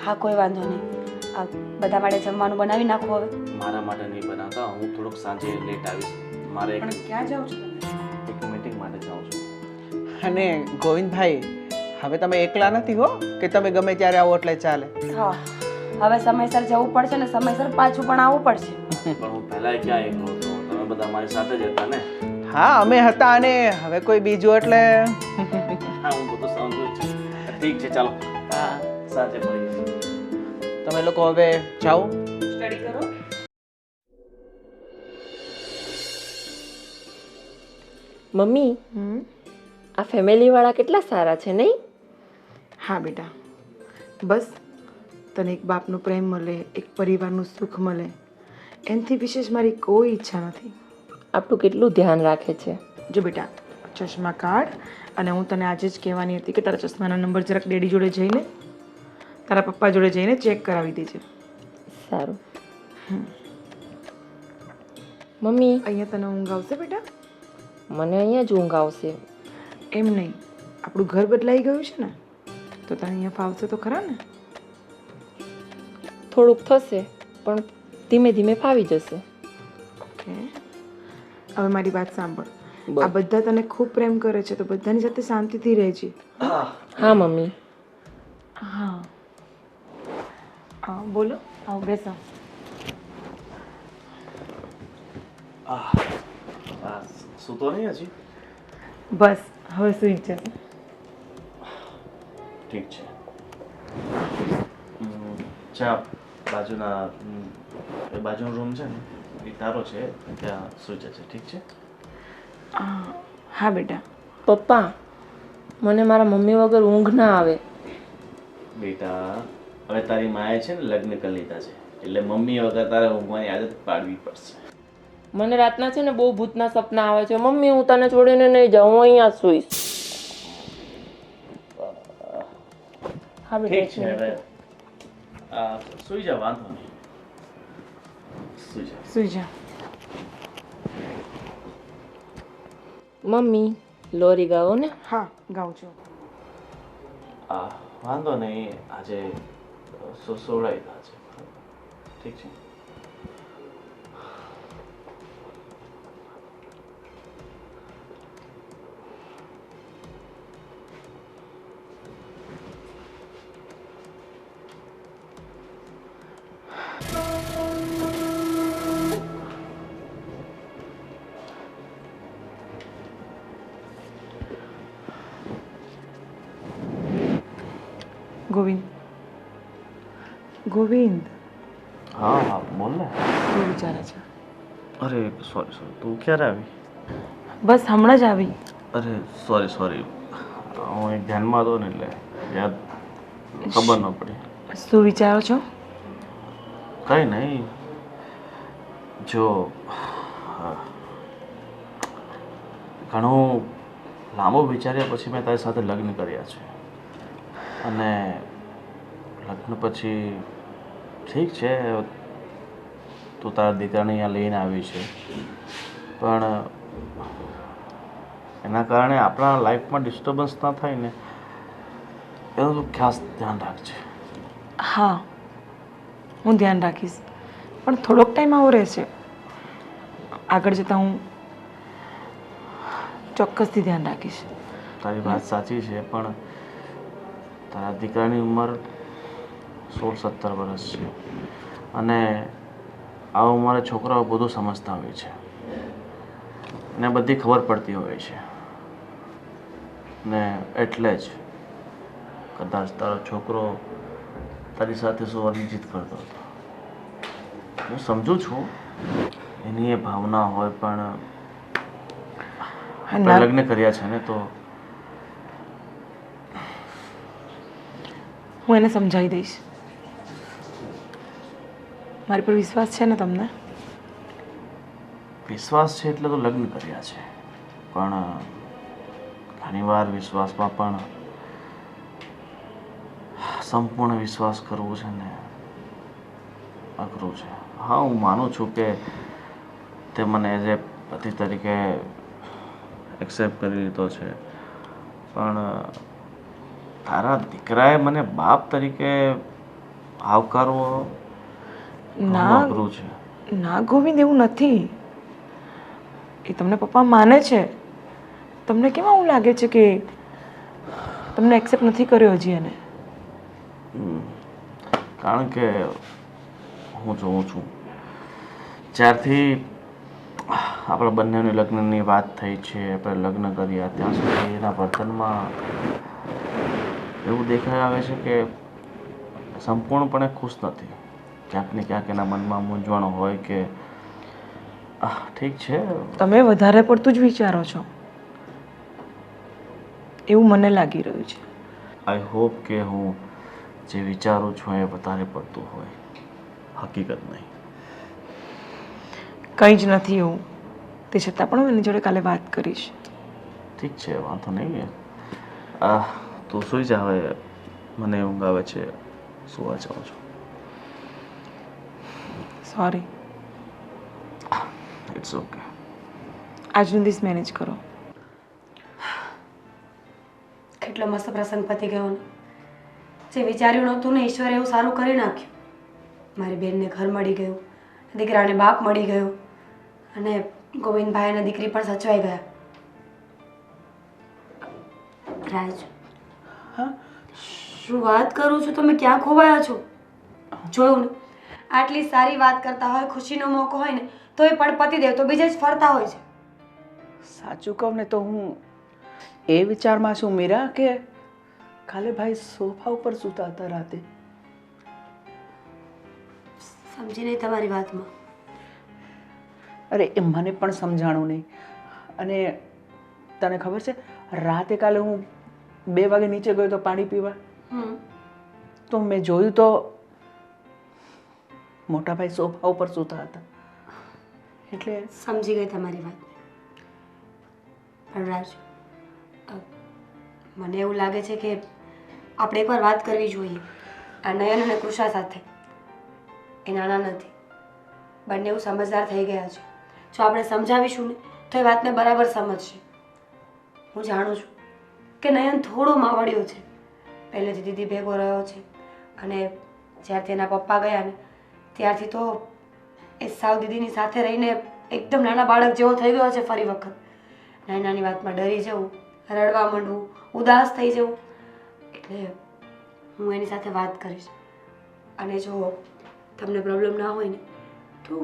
હા કોઈ વાંધો નહીં. બધા માટે જમવાનું બનાવી નાખો હવે. મારા માટે નહીં બનાવતા, હું થોડુંક સાંજે લેટ આવીશ. મારે પણ ક્યાં જાઓ છો તમે? એક મીટિંગ માટે જાઉં છું. અને ગોવિંદભાઈ, હવે તમે એકલા નથી હો કે તમે ગમે ત્યારે આવો એટલે ચાલે. હા હવે સમયસર જવું પડશે ને સમયસર પાછું પણ આવવું પડશે. પણ હું પહેલાં ક્યાં એકલો હતો, તમે બધા મારી સાથે જ હતા ને. હા અમે હતા, અને હવે કોઈ બીજું એટલે હા, હું બધું સમજુ જ છું. ઠીક છે, ચાલો હા સાંજે મળીએ. તમે લોકો હવે જાઓ. સ્ટડી કરો. મમ્મી, આ ફેમિલી વાળા કેટલા સારા છે નહીં? હા બેટા, બસ તને એક બાપનો પ્રેમ મળે, એક પરિવારનું સુખ મળે, એનાથી વિશેષ મારી કોઈ ઈચ્છા નથી. આપણું કેટલું ધ્યાન રાખે છે. જો બેટા, ચશ્મા કાઢ, અને હું તને આજે જ કહેવાની હતી કે તારા ચશ્માના નંબર જરાક ડેડી જોડે જઈને, તારા પપ્પા જોડે જઈને ચેક કરાવી દેજે. સારું. મમ્મી, અહીંયા તને ઊંઘ આવશે બેટા? મને અહીંયા જ ઊંઘ આવશે. એમ નહીં, આપણું ઘર બદલાઈ ગયું છે ને, તો તને અહીંયા ફાવશે તો ખરા ને? થોડુંક થશે પણ ધીમે ધીમે ફાવી જશે. ઓકે, હવે મારી વાત સાંભળ. આ બધા તને ખૂબ પ્રેમ કરે છે, તો બધાની સાથે શાંતિથી રહેજે. હા મમ્મી. હા બોલો, આવો બેસો. સૂતો નહીં હજી? બસ હવે સુઈ જ જશે. ઠીક છે. ચા બાજુના એ બાજુનો રૂમ છે ને, એ તારો છે, ત્યાં સૂઈ જશે. ઠીક છે? હા બેટા. પપ્પા, મને મારા મમ્મી વગર ઊંઘ ના આવે. બેટા, હવે તારી માએ છે ને લગ્ન કરી લીધા છે, એટલે મમ્મી વગર તારે ઊંઘવાની આદત પાડવી પડશે. મને રાતના છે ને બહુ ભૂતના સપના આવે છે. મમ્મી, હું તને છોડીને નહીં જાઉં, હું અહીંયા સુઈશ. હા ઠીક છે, બેટા. હવે સૂઈ જા, વાંધો નહીં. સૂઈ જા. સુઈ જા. મમ્મી, લોરી ગાઓ ને. હા ગાઉં છું. વાંધો નહીં, આજે સોળાઈ ગયા છે. ઠીક છે. ગોવિંદ, ગોવિંદ, હા હા, બોલ ને. શું વિચારે છે? અરે સોરી, તું ક્યારે આવી? બસ હમણાં જ આવી. અરે સોરી, હું એક ધ્યાનમાં હતો ને એટલે યાદ ખબર ન પડી. શું વિચારો છો? કંઈ નહીં, જો ઘણું લાંબુ વિચાર્યા પછી મેં તારી સાથે લગ્ન કર્યા છે, અને લગ્ન પછી ઠીક છે તું તારા દીકરાને અહીંયા લઈને આવી છે, પણ એના કારણે આપણા લાઈફમાં ડિસ્ટર્બન્સ ના થાય ને એનું તું ખાસ ધ્યાન રાખજે. હા, હું ધ્યાન રાખીશ, પણ થોડોક ટાઈમ આવો રહેશે. આગળ જતાં હું ચોક્કસથી ધ્યાન રાખીશ. તારી વાત સાચી છે, પણ તારા દીકરાની ઉંમર 16-17 વર્ષ છે, અને આ ઉંમરે છોકરાઓ બધું સમજતા હોય છે ને બધી ખબર પડતી હોય છે, ને એટલે જ કદાચ તારો છોકરો તારી સાથે સુવાની જીદ કરતો હતો. હું સમજુ છું એની એ ભાવના હોય, પણ આપણે લગ્ન કર્યા છે ને, તો હું એને સમજાવી દઈશ. મારી પર વિશ્વાસ છે ને તમને? વિશ્વાસ છે એટલે તો લગ્ન કર્યા છે, પણ ઘણીવાર વિશ્વાસમાં પણ સંપૂર્ણ વિશ્વાસ કરવો છે ને અઘરું છે. હા, હું માનું છું કે તે મને એઝ એ પતિ તરીકે એક્સેપ્ટ કરી લીધો છે, પણ તારા દીકરાએ મને બાપ તરીકે આવકારવો ઘણું ના અઘરું છે. ના ગોવિંદ, એવું નથી. એ તમને પપ્પા માને છે. તમને કેમ એવું લાગે છે કે તમને એક્સેપ્ટ નથી કર્યો હજી એને? કારણ કે હું જોઉં છું જ્યારથી આપણા બંનેની લગ્નની વાત થઈ છે, આપણે લગ્ન કર્યા ત્યાં સુધી એના વર્તનમાં એવું દેખાઈ આવે છે કે સંપૂર્ણપણે ખુશ નથી. ક્યાંક ને ક્યાંક એના મનમાં મૂંઝવણ હોય કે ઠીક છે. તમે વધારે પડતું જ વિચારો છો એવું મને લાગી રહ્યું છે. આઈ હોપ કે હું જે વિચારું છું એ વધારે પડતું હોય, હકીકત નહીં. કંઈ જ નથી એવું. તે છતાં પણ હું એની જોડે કાલે વાત કરીશ. ઠીક છે, વાંધો નહીં. તું સુઈ જા હવે, મને ઊંઘ આવે છે, સુવા જાઉં છું. સોરી. It's okay. આજનો દિવસ મેનેજ કરો. કેટલો મસ્ત પ્રસંગ પતી ગયો ને. જે વિચાર્યું નહોતું ને ઈશ્વરે એવું સારું કરી નાખ્યું. મારી બેનને ઘર મળી ગયું, દીકરાને બાપ મળી ગયો, અને ગોવિંદભાઈ અને દીકરી પણ સચવાઈ ગયા. રાજ, હા, શું વાત કરું છું, તમે ક્યાં ખોવાયા છો? જોયું ને, આટલી સારી વાત કરતા હોય, ખુશીનો મોકો હોય ને તો એ પણ પતિદેવ તો બીજે જ ફરતા હોય છે. સાચું કહું ને તો હું એ વિચારમાં છું મીરા કે કાલે ભાઈ સોફા ઉપર સૂતા હતા રાતે. સમજી નહીં તમારી વાતમાં. અરે એ મને પણ સમજાણું નહીં. અને તને ખબર છે, રાતે કાલે હું 2 વાગે નીચે ગયો તો પાણી પીવા, તો મેં જોયું તો મોટા ભાઈ સોફા ઉપર સૂતા હતા. એટલે સમજી ગઈ તમારી વાત. પણ રાજ, મને એવું લાગે છે કે આપણે એકવાર વાત કરવી જોઈએ આ નયન અને કૃષા સાથે. એ નાના નથી, બંને એવું સમજદાર થઈ ગયા છે. જો આપણે સમજાવીશું ને તો એ વાતને બરાબર સમજશે. હું જાણું છું કે નયન થોડો માવડ્યો છે, પહેલેથી દીદી ભેગો રહ્યો છે, અને જ્યારથી એના પપ્પા ગયા ને ત્યારથી તો એ સાવ દીદીની સાથે રહીને એકદમ નાના બાળક જેવો થઈ ગયો છે. ફરી વખત નાની નાની વાતમાં ડરી જવું, રડવા માંડવું, ઉદાસ થઈ જવું. એટલે હું એની સાથે વાત કરીશ, અને જો તમને પ્રોબ્લેમ ના હોય ને તો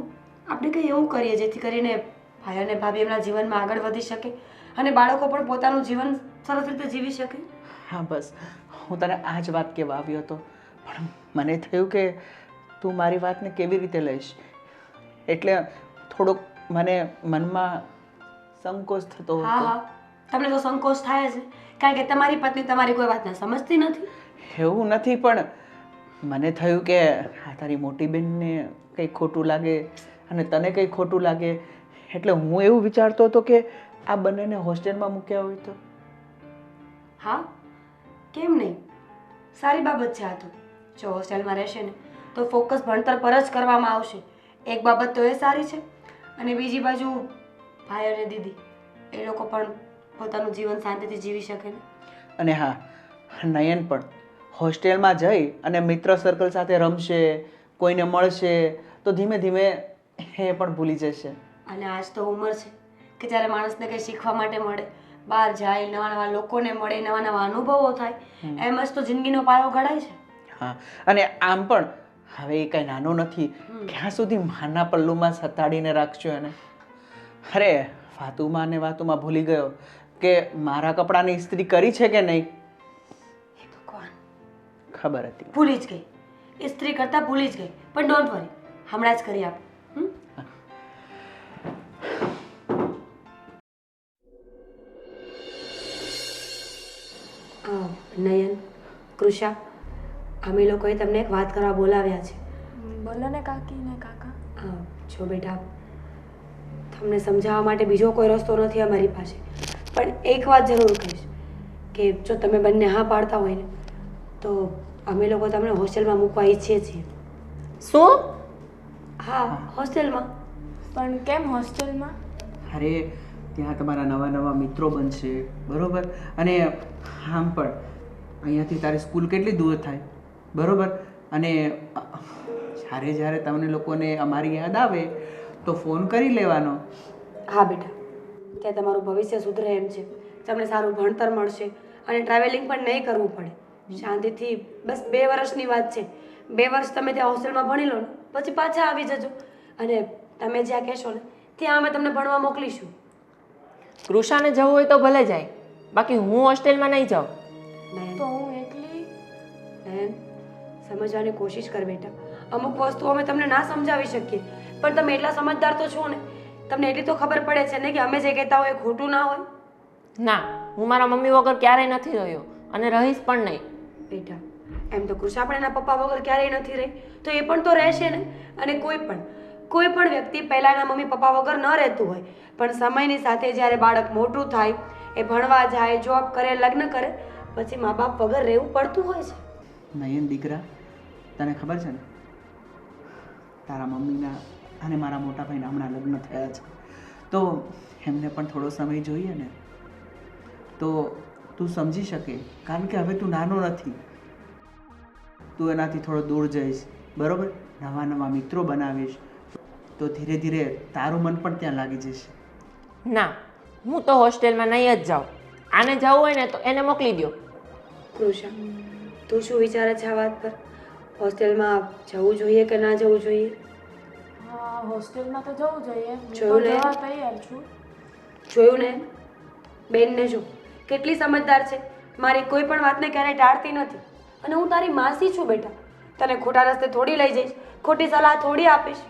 આપણે કંઈ એવું કરીએ જેથી કરીને ભાઈ અને ભાભી એમના જીવનમાં આગળ વધી શકે અને બાળકો પણ પોતાનું જીવન સરસ રીતે જીવી શકે. હા, બસ હું તને આ જ વાત કહેવા આવ્યો હતો, પણ મને થયું કે તું મારી વાતને કેવી રીતે લઈશ, એટલે થોડોક મને મનમાં સંકોચ થતો હા હતો. હા, તમને તો સંકોચ થાય જ ને, કારણ કે તમારી પત્ની તમારી કોઈ વાતને સમજતી નથી. એવું નથી, પણ મને થયું કે આ તારી મોટી બેનને કંઈ ખોટું લાગે અને તને કંઈ ખોટું લાગે, એટલે હું એવું વિચારતો હતો કે આ બંનેને હોસ્ટેલમાં મૂક્યા હોય તો. હા, કેમ નહીં, સારી બાબત છે આ તો. જો હોસ્ટેલમાં રહેશે ને તો ફોકસ ભણતર પર જ કરવામાં આવશે. એક બાબત તો એ સારી છે, અને બીજી બાજુ ભાઈ અને દીદી એ લોકો પણ પોતાનું જીવન શાંતિથી જીવી શકે ને. અને હા, નયન પણ હોસ્ટેલમાં જઈ અને મિત્ર સર્કલ સાથે રમશે, કોઈને મળશે, તો ધીમે ધીમે એ પણ ભૂલી જશે. અને આજ તો ઉંમર છે કે જ્યારે માણસને કંઈ શીખવા માટે મળે, બહાર જાય, નવા નવા લોકોને મળે, નવા નવા અનુભવો થાય, એમ જ તો જિંદગીનો પાયો ઘડાય છે. હા, અને આમ પણ હવે એ કંઈ નાનો નથી, ક્યાં સુધી માના પલ્લુમાં સતાડીને રાખજો એને. અરે વાતુમાં ને વાતુમાં ભૂલી ગયો કે મારા કપડાની ઇસ્ત્રી કરી છે કે નહીં. હે ભગવાન, ખબર હતી. ભૂલી જ ગઈ, ઇસ્ત્રી કરતા ભૂલી જ ગઈ. પણ ડોન્ટ વરી, હમણાં જ કરી આપો. નયન, કૃષા, અમે લોકોએ તમને એક વાત કરવા બોલાવ્યા છે. બોલો ને કાકી ને કાકા. જો બેટા, તમને સમજાવવા માટે બીજો કોઈ રસ્તો નથી અમારી પાસે, પણ એક વાત જરૂર કહીશ કે જો તમે બંને હા પાડતા હોય ને તો અમે લોકો તમને હોસ્ટેલમાં મૂકવા ઈચ્છીએ છીએ. શું? હા, હોસ્ટેલમાં. પણ કેમ હોસ્ટેલમાં? અરે ત્યાં તમારા નવા નવા મિત્રો બનશે, બરોબર? અને આમ પણ અહીંયાથી તારી સ્કૂલ કેટલી દૂર થાય, બરોબર? અને જ્યારે જ્યારે તમને લોકોને અમારી યાદ આવે તો ફોન કરી લેવાનો. હા બેટા, ત્યાં તમારું ભવિષ્ય સુધરે એમ છે, તમને સારું ભણતર મળશે અને ટ્રાવેલિંગ પણ નહીં કરવું પડે. શાંતિથી બસ 2 વર્ષની વાત છે, 2 વર્ષ તમે ત્યાં હોસ્ટેલમાં ભણી લો ને પછી પાછા આવી જજો અને તમે જ્યાં કહેશો ને ત્યાં અમે તમને ભણવા મોકલીશું. કૃષાને જવું હોય તો ભલે જાય, બાકી હું હોસ્ટેલમાં નહીં જાઉં. નયન, તો હું એકલી? નયન, સમજવાની કોશિશ કર બેટા. અમુક વસ્તુઓ અમે તમને ના સમજાવી શકીએ, પણ તમે એટલા સમજદાર તો છો ને, તમને એટલી તો ખબર પડે છે ને કે અમે જે કહેતા હોય એ ખોટું ના હોય. ના, હું મારા મમ્મી વગર ક્યારેય નથી રહ્યો અને રહીશ પણ નહીં. બેટા, એમ તો કૃષા પણ એના પપ્પા વગર ક્યારેય નથી રહી, તો એ પણ તો રહેશે ને. અને કોઈ પણ વ્યક્તિ પહેલા એના મમ્મી પપ્પા વગર ન રહેતું હોય, પણ સમયની સાથે જ્યારે બાળક મોટું થાય, એ ભણવા જાય, જોબ કરે, લગ્ન કરે, પછી મા બાપ વગર રહેવું પડતું હોય છે. નયન દીકરા, તને ખબર છે ને તારા મમ્મીના અને મારા મોટા ભાઈના હમણાં લગ્ન થયા છે, તો એમને પણ થોડો સમય જોઈએ ને તો તું સમજી શકે. કારણ કે હવે તું નાનો નથી, તું એનાથી થોડો દૂર જઈશ, બરાબર? નવા નવા મિત્રો બનાવીશ તો ધીરે ધીરે તારું મન પણ ત્યાં લાગી જશે. ના, હું તો હોસ્ટેલમાં નહીં જ જાઉં. આને જવું હોય ને તો એને મોકલી દો. કૃષા, તું શું વિચારે છે આ વાત પર? હોસ્ટેલમાં જવું જોઈએ કે ના જવું જોઈએ? હા, હોસ્ટેલમાં તો જવું જોઈએ. હું તો જોયું ને? જવા તૈયાર છું. જોયું ને? બેનને જો કેટલી સમજદાર છે, મારી કોઈ પણ વાતને ક્યારેય ટાળતી નથી. અને હું તારી માસી છું બેટા, તને ખોટા રસ્તે થોડી લઈ જઈશ, ખોટી સલાહ થોડી આપીશ.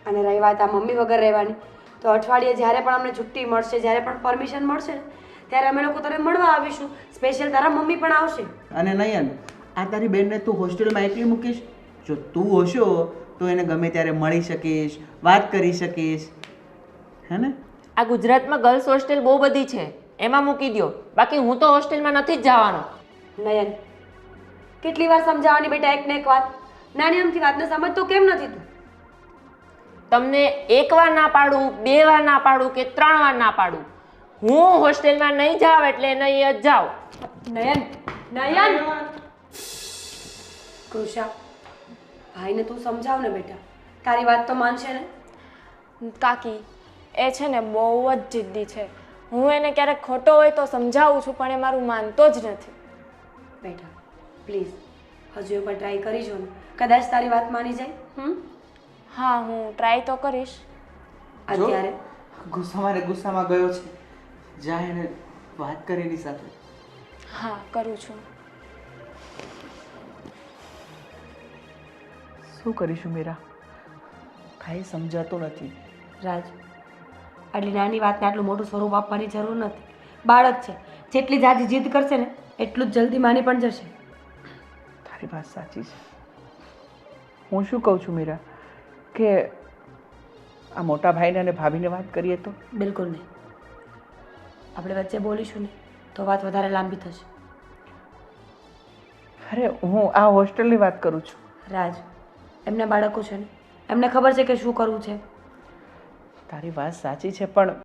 અને રહી વાત આ મમ્મી વગર રહેવાની, તો અઠવાડિયે જ્યારે પણ અમને છુટ્ટી મળશે, જ્યારે પણ પરમિશન મળશે ને ત્યારે અમે લોકો તને મળવા આવીશું. સ્પેશિયલ તારા મમ્મી પણ આવશે. અને નયન, આ તારી બેનને તું હોસ્ટેલમાં એકલી મૂકીશ? જો તું હોશો તો એને ગમે ત્યારે મળી શકીશ, વાત કરી શકીશ, હે ને? આ ગુજરાતમાં ગર્લ્સ હોસ્ટેલ બહુ બધી છે, એમાં મૂકી દો. બાકી હું તો હોસ્ટેલમાં નથી જ જવાનો. નયન, કેટલી વાર સમજાવવાની બેટા એકને એક વાત? નાની અમથી વાતને સમજતો કેમ નથી તું? તમને 1 વાર ના પાડું, 2 વાર ના પાડું કે 3 વાર ના પાડું, હું હોસ્ટેલમાં નહીં જાઉં એટલે નહીં જ જાઉં. નયન, નયન! કૃષા, ભાઈને તું સમજાવ ને બેટા, તારી વાત તો માનશે ને? કાકી, એ છે ને બહુ જ જિદ્દી છે. હું એને ક્યારેક ખોટો હોય તો સમજાવું છું, પણ એ મારું માનતો જ નથી. બેટા પ્લીઝ હજુ એકવાર ટ્રાય કરી જો ને, કદાચ તારી વાત માની જાય. હા, હું ટ્રાય તો કરીશ. અત્યારે ગુસ્સામાં ને ગુસ્સામાં ગયો છે, જા એને વાત કરી એની સાથે. હા, કરું છું. શું કરીશું મીરા? કાંઈ સમજાતું નથી. રાજ, આટલી નાની વાતને આટલું મોટું સ્વરૂપ આપવાની જરૂર નથી. બાળક છે, જેટલી જાજી જીદ કરશે ને એટલું જ જલ્દી માની પણ જશે. તારી વાત સાચી છે. હું શું કહું છું મીરા, કે આ મોટા ભાઈને અને ભાભીને વાત કરીએ તો? બિલકુલ નહીં. આપણે વચ્ચે બોલીશું ને તો વાત વધારે લાંબી થશે. અરે હું આ હોસ્ટેલની વાત કરું છું. રાજ, એમના બાળકો છે ને, એમને ખબર છે કે શું કરવું છે. તારી વાત સાચી છે, પણ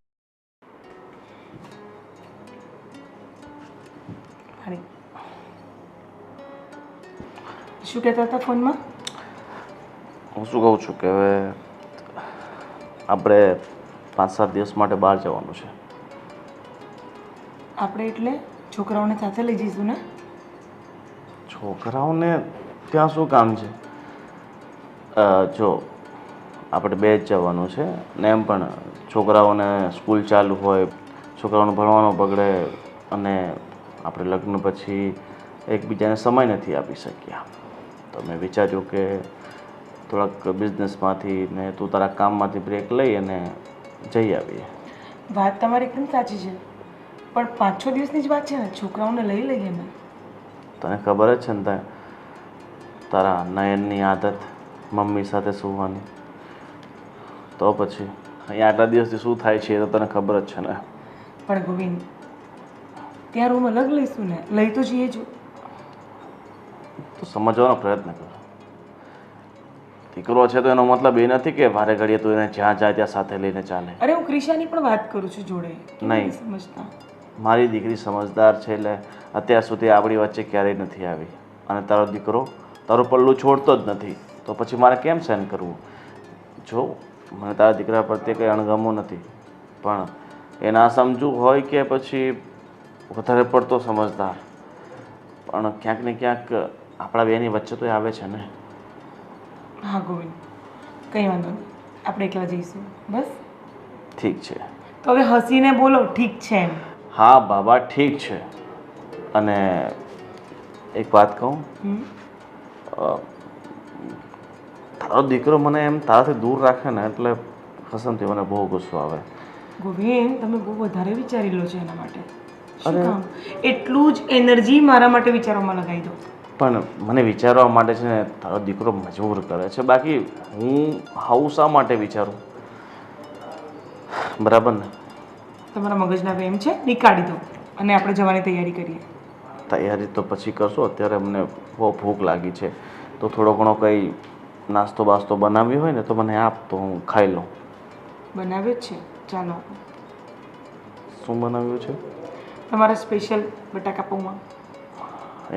શું કહેતા હતા ફોનમાં? હું શું કહું છું કે હવે આપણે 5-7 દિવસ માટે બહાર જવાનું છે. આપણે એટલે છોકરાઓને સાથે લઈ જઈશું ને? છોકરાઓને ત્યાં શું કામ છે? જો આપણે 2 જ જવાનું છે ને, એમ પણ છોકરાઓને સ્કૂલ ચાલુ હોય, છોકરાઓને ભણવાનું બગડે, અને આપણે લગ્ન પછી એકબીજાને સમય નથી આપી શક્યા. તો મેં વિચાર્યું કે થોડાક બિઝનેસમાંથી ને તું તારા કામમાંથી બ્રેક લઈ અને જઈ આવીએ. વાત તમારી એકદમ સાચી છે, પણ 5-6 દિવસની જ વાત છે ને, છોકરાઓને લઈ લઈએ ને. તને ખબર જ છે ને તારા નયનની આદત મમ્મી સાથે સૂવાની, તો પછી અહીંયા આટલા દિવસથી શું થાય છે એ તો તને ખબર જ છે ને. પણ ગોવિંદ ત્યાં રૂમ અલગ લઈશું ને, લઈ તો જઈએ જો. તો સમજવાનો પ્રયત્ન કર. દીકરો છે તો એનો મતલબ એ નથી કે વારે ઘડીએ તું એને જ્યાં જાય ત્યાં સાથે લઈને ચાલે. અરે હું ક્રિશાની પણ વાત કરું છું જોડે. કેમ નહીં. નથી સમજતા? મારી દીકરી સમજદાર છે એટલે અત્યાર સુધી આપણી વચ્ચે ક્યારેય નથી આવી. અને તારો દીકરો તારું પલ્લું છોડતો જ નથી, તો પછી મારે કેમ સહન કરવું? જો મને તારા દીકરા પ્રત્યે કંઈ અણગમો નથી, પણ એ ના સમજવું હોય કે પછી વધારે પડતો સમજદાર, પણ ક્યાંક ને ક્યાંક આપણા બેની વચ્ચે તો એ આવે છે ને. હા ગોવિંદ, કંઈ વાંધો નહીં, આપણે એકલા જઈશું બસ. ઠીક છે. તો હવે હસીને બોલો ઠીક છે એમ. હા બાબા ઠીક છે. અને એક વાત કહું, હમ. તારો દીકરો મને એમ તારાથી દૂર રાખે ને એટલે કસમથી મને બહુ ગુસ્સો આવે. ગોવિંદ તમે બહુ વધારે વિચારી લો છો એના માટે. શું અરે. કામ એટલું જ એનર્જી મારા માટે વિચારોમાં લગાવી દો. પણ મને વિચારવા માટે છે ને તારો દીકરો મજબૂર કરે છે, બાકી હું આવું શા માટે વિચારું? બરાબર ને? તમારા મગજના વેમ છે નીકાળી દો અને આપણે જવાની તૈયારી કરીએ. તૈયારી તો પછી કરશો, અત્યારે મને બહુ ભૂખ લાગી છે, તો થોડો ઘણો કંઈ નાસ્તો બાસ્તો બનાવ્યો હોય ને તો મને આપ, તો હું ખાઈ લઉં. બનાવ્યો જ છે, ચાલો. શું બનાવ્યું છે? તમારા સ્પેશિયલ બટાકા પૌવા.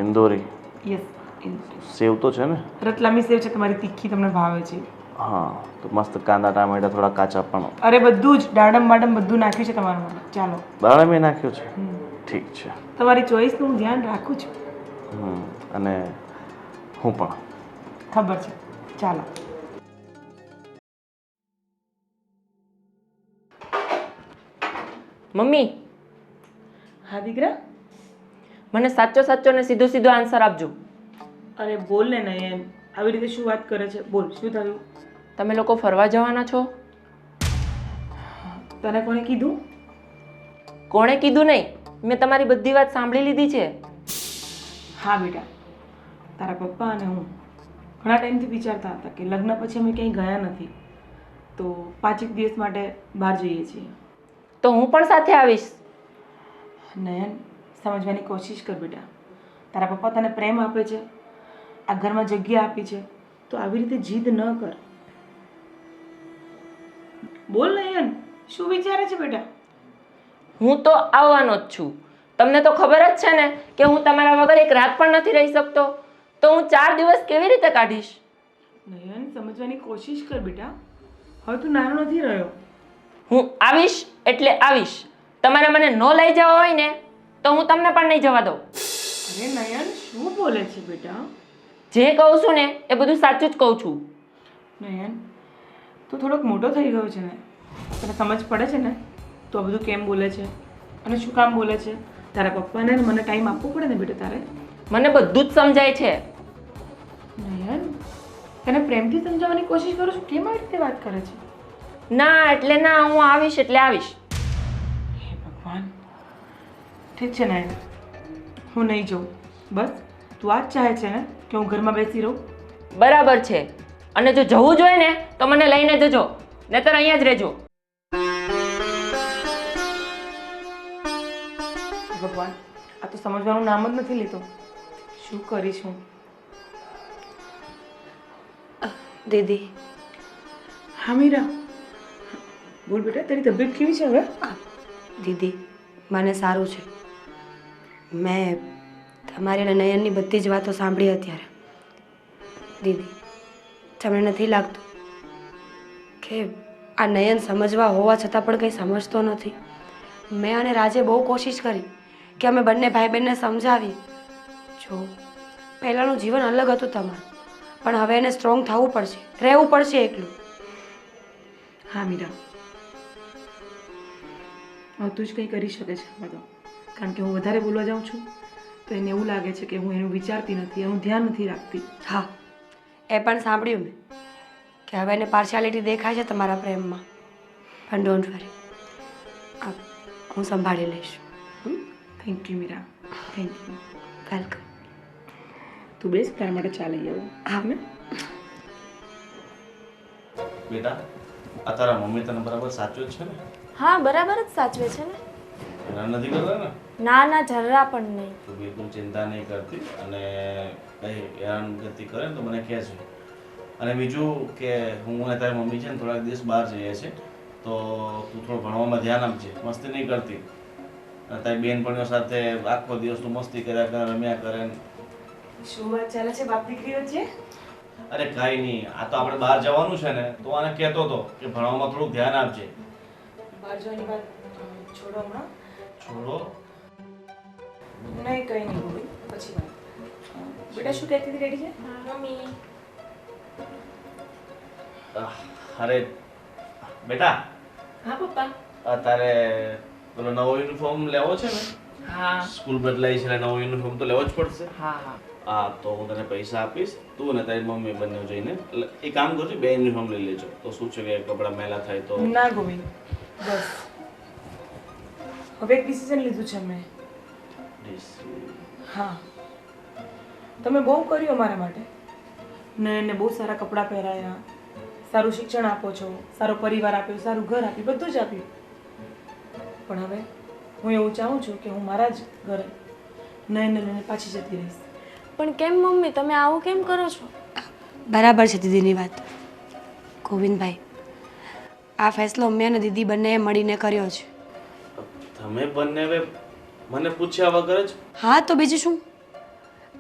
ઇન્દોરી યસ. સેવ તો છે ને? રતલામી સેવ છે તમારી, તીખી તમને ભાવે છે. હા, તો મસ્ત કાંદા ટામેટા થોડા કાચા પણ. અરે બધું જ દાડમ બાડમ બધું નાખ્યું છે તમારા માટે. ચાલો. દાડમ એ નાખ્યું છે? હમ. ઠીક છે. તમારી ચોઈસનું હું ધ્યાન રાખું છું. અને હું પણ. ખબર છે, ચાલો. મમ્મી, હા દીકરા. મને સાચો સાચો ને સીધો સીધો આન્સર આપજો. અરે બોલ ને નયન, આવી રીતે શું વાત કરે છે? બોલ, શું થયું? તમે લોકો ફરવા જવાના છો? તને કોણે કીધું? કોણે કીધું નહીં, મેં તમારી બધી વાત સાંભળી લીધી છે. હા બેટા, તારા પપ્પા અને હું ઘણા ટાઈમથી વિચારતા હતા કે લગ્ન પછી અમે ક્યાંય ગયા નથી, તો 5 દિવસ માટે બહાર જઈએ છીએ. તો હું પણ સાથે આવીશ. નયન, સમજવાની કોશિશ કર બેટા. તારા પપ્પા તને પ્રેમ આપે છે, આ ઘરમાં જગ્યા આપી છે, તો આવી રીતે જીદ ન કર. બોલ નયન, શું વિચારે છે બેટા? હું તો આવવાનો જ છું. તમને તો ખબર જ છે ને કે હું તમારા વગર એક રાત પણ નથી રહી શકતો, તો હું 4 દિવસ કેવી રીતે કાઢીશ? નયન, સમજવાની કોશિશ કર બેટા. હવે તું નાનો નથી રહ્યો. હું આવીશ એટલે આવીશ. તમારે મને ન લઈ જવા હોય ને તો હું તમને પણ નહીં જવા દઉં. અરે નયન, શું બોલે છે બેટા? જે કહું છું ને એ બધું સાચું જ કહું છું. નયન, તું થોડોક મોટો થઈ ગયો છે ને, તને સમજ પડે છે ને તું આ બધું કેમ બોલે છે અને શું કામ બોલે છે? તારા પપ્પાને ને મને ટાઈમ આપવો પડે ને બેટા તારે. મને બધું જ સમજાય છે. નયન, તને પ્રેમથી સમજાવવાની કોશિશ કરું છું, કેમ આવી રીતે વાત કરે છે? ના એટલે ના, હું આવીશ એટલે આવીશ. હે ભગવાન. ઠીક છે નયન, હું નહીં જાઉં. બસ તું આ જ ચાહે છે ને કે હું ઘરમાં બેસી રહું? બરાબર છે. અને જો જવું જોઈએ ને તો મને લઈને જજો, નહીતર અહીંયા જ રહેજો. ભગવાન, આ તો સમજવાનું નામ જ નથી લેતો. શું કરીશ હું? દીદી, હા મીરા, બોલ બેટા, તારી તબિયત કેવી છે હવે? દીદી મને સારું છે. મેં તમારી અને નયનની બધી જ વાતો સાંભળી અત્યારે. દીદી, તમને નથી લાગતું કે આ નયન સમજવા હોવા છતાં પણ કંઈ સમજતો નથી? મેં અને રાજે બહુ કોશિશ કરી કે અમે બંને ભાઈ બહેનને સમજાવીએ. જો પહેલાંનું જીવન અલગ હતું તમારું, પણ હવે એને સ્ટ્રોંગ થવું પડશે, રહેવું પડશે એકલું. હા મીરા, હવે તું જ કંઈ કરી શકે છે બધો, કારણ કે હું વધારે બોલવા જાઉં છું તો એને એવું લાગે છે કે હું એનું વિચારતી નથી, એનું ધ્યાન નથી રાખતી. હા, એ પણ સાંભળ્યું મેં કે હવે એને પાર્શિયાલિટી દેખાય છે તમારા પ્રેમમાં. પણ ડોન્ટ વરી, હું સંભાળી લઈશ. Thank you Meera, thank you. Welcome. તું બેસ, તારા માટે ચા લઈ આવું. હા. ને બેટા આ તારા મમ્મી તને બરાબર સાચું જ છે ને? હા બરાબર જ સાચવે છે ને. હેરાન નથી કરતા ને? ના ના જરા પણ નહીં. તું બિલકુલ ચિંતા નહીં કરતી અને કંઈ હેરાનગતિ કરે ને તો મને કહે છે. અને બીજું કે હું અને તારી મમ્મી છે ને થોડાક દિવસ બહાર જઈએ છીએ તો તું થોડું ભણવામાં ધ્યાન આપજે, મસ્તી નહીં કરતી. અને તારી બેનપણીઓ સાથે આખો દિવસ તું મસ્તી કર્યા કરે, રમ્યા કરે. શું વાત ચાલે છે બાપ દીકરી વચ્ચે? અરે કાંઈ નહીં, આ તો આપણે બહાર જવાનું છે ને તો આને કહેતો હતો કે ભણવામાં થોડુંક ધ્યાન આપજે. બહાર જવાની વાત છોડો હમણાં. છોડો નહીં કંઈ નહીં બોલી પછી વાત. બેટા શું કહેતી હતી રેડી છે? મમ્મી અરે બેટા, હા પપ્પા. તારે પેલો નવો યુનિફોર્મ લેવો છે ને? હા સ્કૂલ બદલાઈ છે એટલે નવો યુનિફોર્મ તો લેવો જ પડશે. હા હા હા તો હું તને પૈસા આપીશ, તું અને તારી મમ્મી બંને જઈને એ કામ કરજો, બે યુનિફોર્મ લઈ લેજો. તો શું છે કે કપડાં મેલા થાય તો. ના ગોવિંદ બસ હવે એક ડિસિઝન લીધું છે મેં. હા તમે બહુ કર્યું અમારા માટે ને એને બહુ સારા કપડાં પહેરાયા, સારું શિક્ષણ આપો છો, સારો પરિવાર આપ્યો, સારું ઘર આપ્યું, બધું જ આપ્યું. પણ હવે હું એવું ચાહું છું કે હું મારા જ ઘરે નયનને લઈને પાછી જતી રહીશ. પણ કેમ મમ્મી તમે આવું કેમ કરો છો? બરાબર છે દીદીની વાત. ગોવિંદભાઈ, આ ફેસલો મેં અને દીદી બંનેએ મળીને કર્યો છે. તમે બંને હવે મને પૂછ્યા વગર જ? હા તો બીજું શું?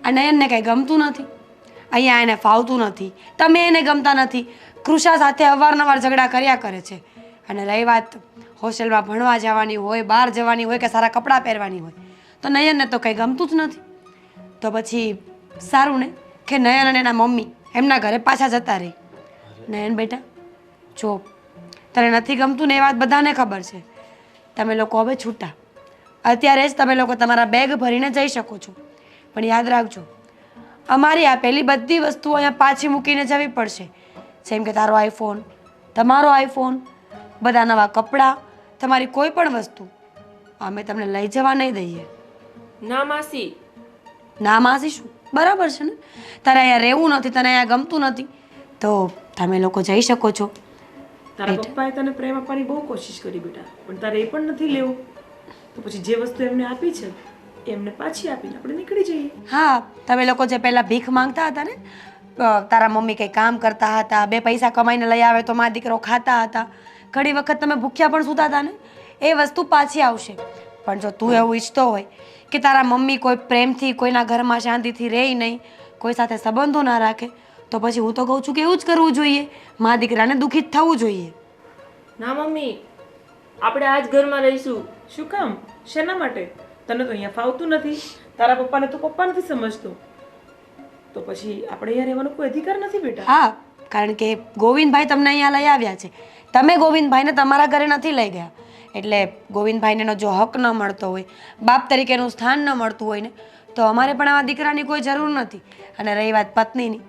આ નયનને કંઈ ગમતું નથી, અહીંયા એને ફાવતું નથી, તમે એને ગમતા નથી, કૃષા સાથે અવારનવાર ઝઘડા કર્યા કરે છે. અને રહી વાત હોસ્ટેલમાં ભણવા જવાની હોય, બહાર જવાની હોય કે સારા કપડાં પહેરવાની હોય તો નયનને તો કંઈ ગમતું જ નથી. તો પછી સારું ને કે નયન અને એના મમ્મી એમના ઘરે પાછા જતા રહી. નયન બેટા જો તને નથી ગમતું ને એ વાત બધાને ખબર છે. તમે લોકો હવે છૂટા, અત્યારે જ તમે લોકો તમારા બેગ ભરીને જઈ શકો છો. પણ યાદ રાખજો, અમારી આપેલી બધી વસ્તુઓ અહીંયા પાછી મૂકીને જવી પડશે. જેમ કે તારો આઈફોન, તમારો આઈફોન, બધા નવા કપડાં, તમારી કોઈ પણ વસ્તુ અમે તમને લઈ જવા નહીં દઈએ. ના માસી. ના માસી શું? બરાબર છે ને? તારે અહીંયા રહેવું નથી, તને અહીંયા ગમતું નથી તો તમે લોકો જઈ શકો છો. તારા પપ્પાએ તને પ્રેમ આપવાની બહુ કોશિશ કરી બેટા, પણ તારે એ પણ નથી લેવું. તો પછી જે વસ્તુ એમને આપી છે એમને પાછી આપીને આપણે નીકળી જઈએ. હા, તમે લોકો જે પહેલાં ભીખ માંગતા હતા ને, તારા મમ્મી કંઈ કામ કરતા હતા, બે પૈસા કમાઈને લઈ આવે તો મા દીકરો ખાતા હતા, ઘણી વખત તમે ભૂખ્યા પણ સૂતા હતા ને, એ વસ્તુ પાછી આવશે. પણ જો તું એવું ઈચ્છતો હોય કે તારા મમ્મી કોઈ પ્રેમથી કોઈના ઘરમાં શાંતિથી રહે નહીં, કોઈ સાથે સંબંધો ના રાખે, તો પછી હું તો કહું છું કે એવું જ કરવું જોઈએ. મા દીકરાને દુઃખિત થવું જોઈએ. ના મમ્મી, આપણે આ જ ઘરમાં રહીશું. શું કામ? શેના માટે? તને તો અહીંયા ફાવતું નથી, તારા પપ્પાને તો પપ્પા નથી સમજતો, તો પછી આપણે અહીંયા રહેવાનો કોઈ અધિકાર નથી બેટા. હા, કારણ કે ગોવિંદભાઈ તમને અહીંયા લઈ આવ્યા છે, તમે ગોવિંદભાઈને તમારા ઘરે નથી લઈ ગયા. એટલે ગોવિંદભાઈને જો હક ન મળતો હોય, બાપ તરીકેનું સ્થાન ન મળતું હોય ને, તો અમારે પણ આવા દીકરાની કોઈ જરૂર નથી. અને રહી વાત પત્નીની,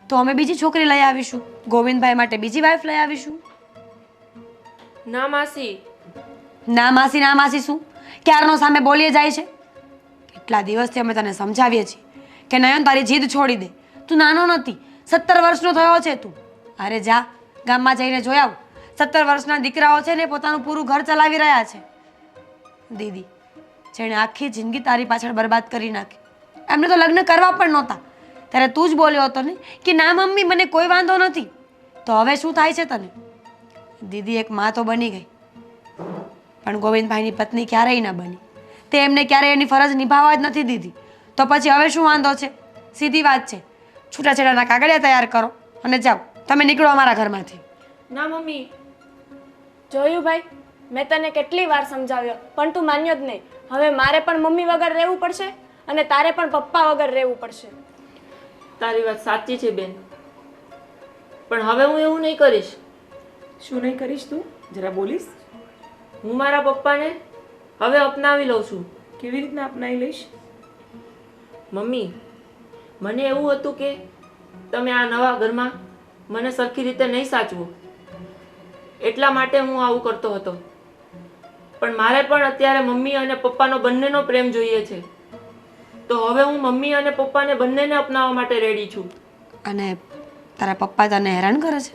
તો અમે બીજી છોકરી લઈ આવીશું, ગોવિંદભાઈ માટે બીજી વાઈફ લઈ આવીશું. ના માસી. ના માસી ના માસી શું? ક્યારનો સામે બોલીએ જાય છે? કેટલા દિવસથી અમે તને સમજાવીએ છીએ કે નયન તારી જીદ છોડી દે, તું નાનો નથી, 17 વર્ષનો થયો છે તું. અરે જા ગામમાં જઈને જોઈ આવ, 17 વર્ષના દીકરાઓ છે ને પોતાનું પૂરું ઘર ચલાવી રહ્યા છે. દીદી જેણે આખી જિંદગી તારી પાછળ બરબાદ કરી નાખી, એમને તો લગ્ન કરવા પણ નહોતા, ત્યારે તું જ બોલ્યો હતો ને કે ના મમ્મી મને કોઈ વાંધો નથી. તો હવે શું થાય છે તને? દીદી એક માં તો બની ગઈ, પણ ગોવિંદભાઈની પત્ની ક્યારેય ન બની. તે એમને ક્યારેય એની ફરજ નિભાવવા જ નથી દીધી. તો પછી હવે શું વાંધો છે? સીધી વાત છે, છૂટાછેડાના કાગળિયા તૈયાર કરો અને જાઓ, તમે નીકળો અમારા ઘરમાંથી. ના મમ્મી. જોયું ભાઈ, મેં તને કેટલી વાર સમજાવ્યો પણ તું માન્યો જ નહીં. હવે મારે પણ મમ્મી વગર રહેવું પડશે અને તારે પણ પપ્પા વગર રહેવું પડશે. તારી વાત સાચી છે બેન, પણ હવે હું એવું નહીં કરીશ. શું નહીં કરીશ તું? જરા બોલીશ. હું મારા પપ્પાને હવે અપનાવી લઉં છું. કેવી રીતના અપનાવી લઈશ? મમ્મી, મને એવું હતું કે તમે આ નવા ઘરમાં મને સરખી રીતે નહીં સાચવો, એટલા માટે હું આવું કરતો હતો. પણ મારે પણ અત્યારે મમ્મી અને પપ્પાનો બંનેનો પ્રેમ જોઈએ છે, તો હવે હું મમ્મી અને પપ્પાને બંનેને અપનાવવા માટે રેડી છું. અને તારા પપ્પા તને હેરાન કરે છે?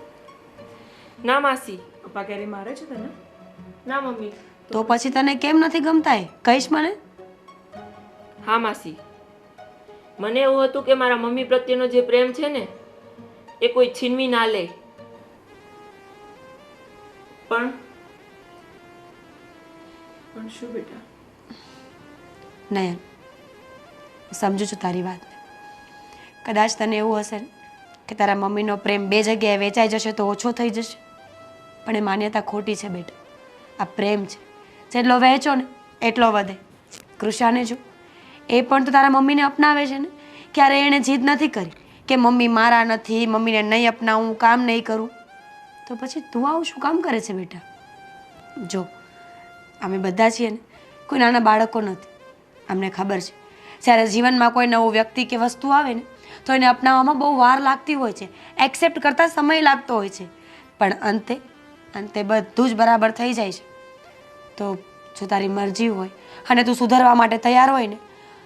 ના માસી, પપ્પા ક્યારે મારે છે તને? ના મમ્મી. તો પછી તને કેમ નથી ગમતા એ કહીશ મને? હા માસી, મને એવું હતું કે મારા મમ્મી પ્રત્યેનો જે પ્રેમ છે ને એ કોઈ છીનવી ના લે. પણ શું બેટા? નયન, સમજુ છું તારી વાતને. કદાચ તને એવું હશે ને કે તારા મમ્મીનો પ્રેમ બે જગ્યાએ વેચાઈ જશે તો ઓછો થઈ જશે, પણ એ માન્યતા ખોટી છે બેટા. આ પ્રેમ છે, જેટલો વહેંચો ને એટલો વધે. કૃષાને જો, એ પણ તો તારા મમ્મીને અપનાવે છે ને. ક્યારે એણે જીદ નથી કરી કે મમ્મી મારા નથી, મમ્મીને નહીં અપનાવું, કામ નહીં કરું. તો પછી તું આવું શું કામ કરે છે બેટા? જો, અમે બધા છીએ ને કોઈ નાના બાળકો નથી. અમને ખબર છે જ્યારે જીવનમાં કોઈ નવું વ્યક્તિ કે વસ્તુ આવે ને તો એને અપનાવવામાં બહુ વાર લાગતી હોય છે, એક્સેપ્ટ કરતાં સમય લાગતો હોય છે, પણ અંતે બધું જ બરાબર થઈ જાય છે. તો જો તારી મરજી હોય અને તું સુધારવા માટે તૈયાર હોય ને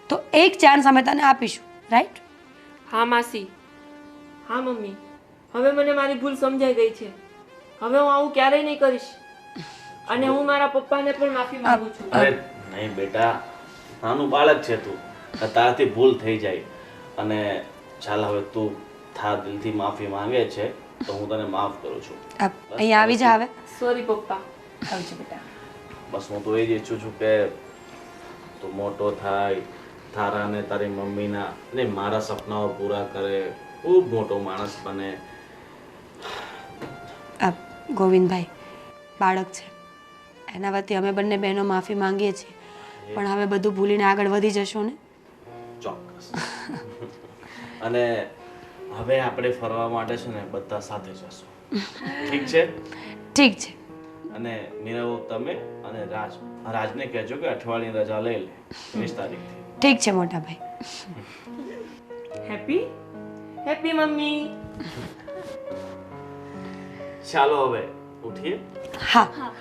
તો એક ચાન્સ અમે તને આપીશું, રાઈટ? હા માસી, હા મમ્મી, હવે મને મારી ભૂલ સમજાઈ ગઈ છે. હવે હું આવું ક્યારેય નહીં કરીશ અને હું મારા પપ્પાને પણ માફી માંગુ છું. અરે નહીં બેટા, નાનું બાળક છે તું, તારાથી ભૂલ થઈ જાય. અને ચાલ હવે તું તારા દિલથી માફી માંગે છે તો હું તને માફ કરું છું. અહીંયા આવી જા હવે. સોરી પપ્પા. આવજો બેટા. બસ હું તો એ જ ઈચ્છું છું કે તું મોટો થાય, તારા અને તારી મમ્મીના અને મારા સપનાઓ પૂરા કરે, ખૂબ મોટો માણસ બને. ગોવિંદભાઈ બાળક છે, એના વતી અમે બંને બહેનો માફી માંગીએ છીએ, પણ હવે બધું ભૂલીને આગળ વધી જશો ને? ચોક્કસ. અને હવે આપણે ફરવા માટે છે ને બધા સાથે જશું, ઠીક છે? ઠીક છે. અને નીરવ, તમે અને રાજને કહેજો કે અઠવાડિયાની રજા લઈ લે 20 તારીખથી. ઠીક છે મોટા ભાઈ. Happy happy mummy. ચાલો હવે ઉઠીએ. હા.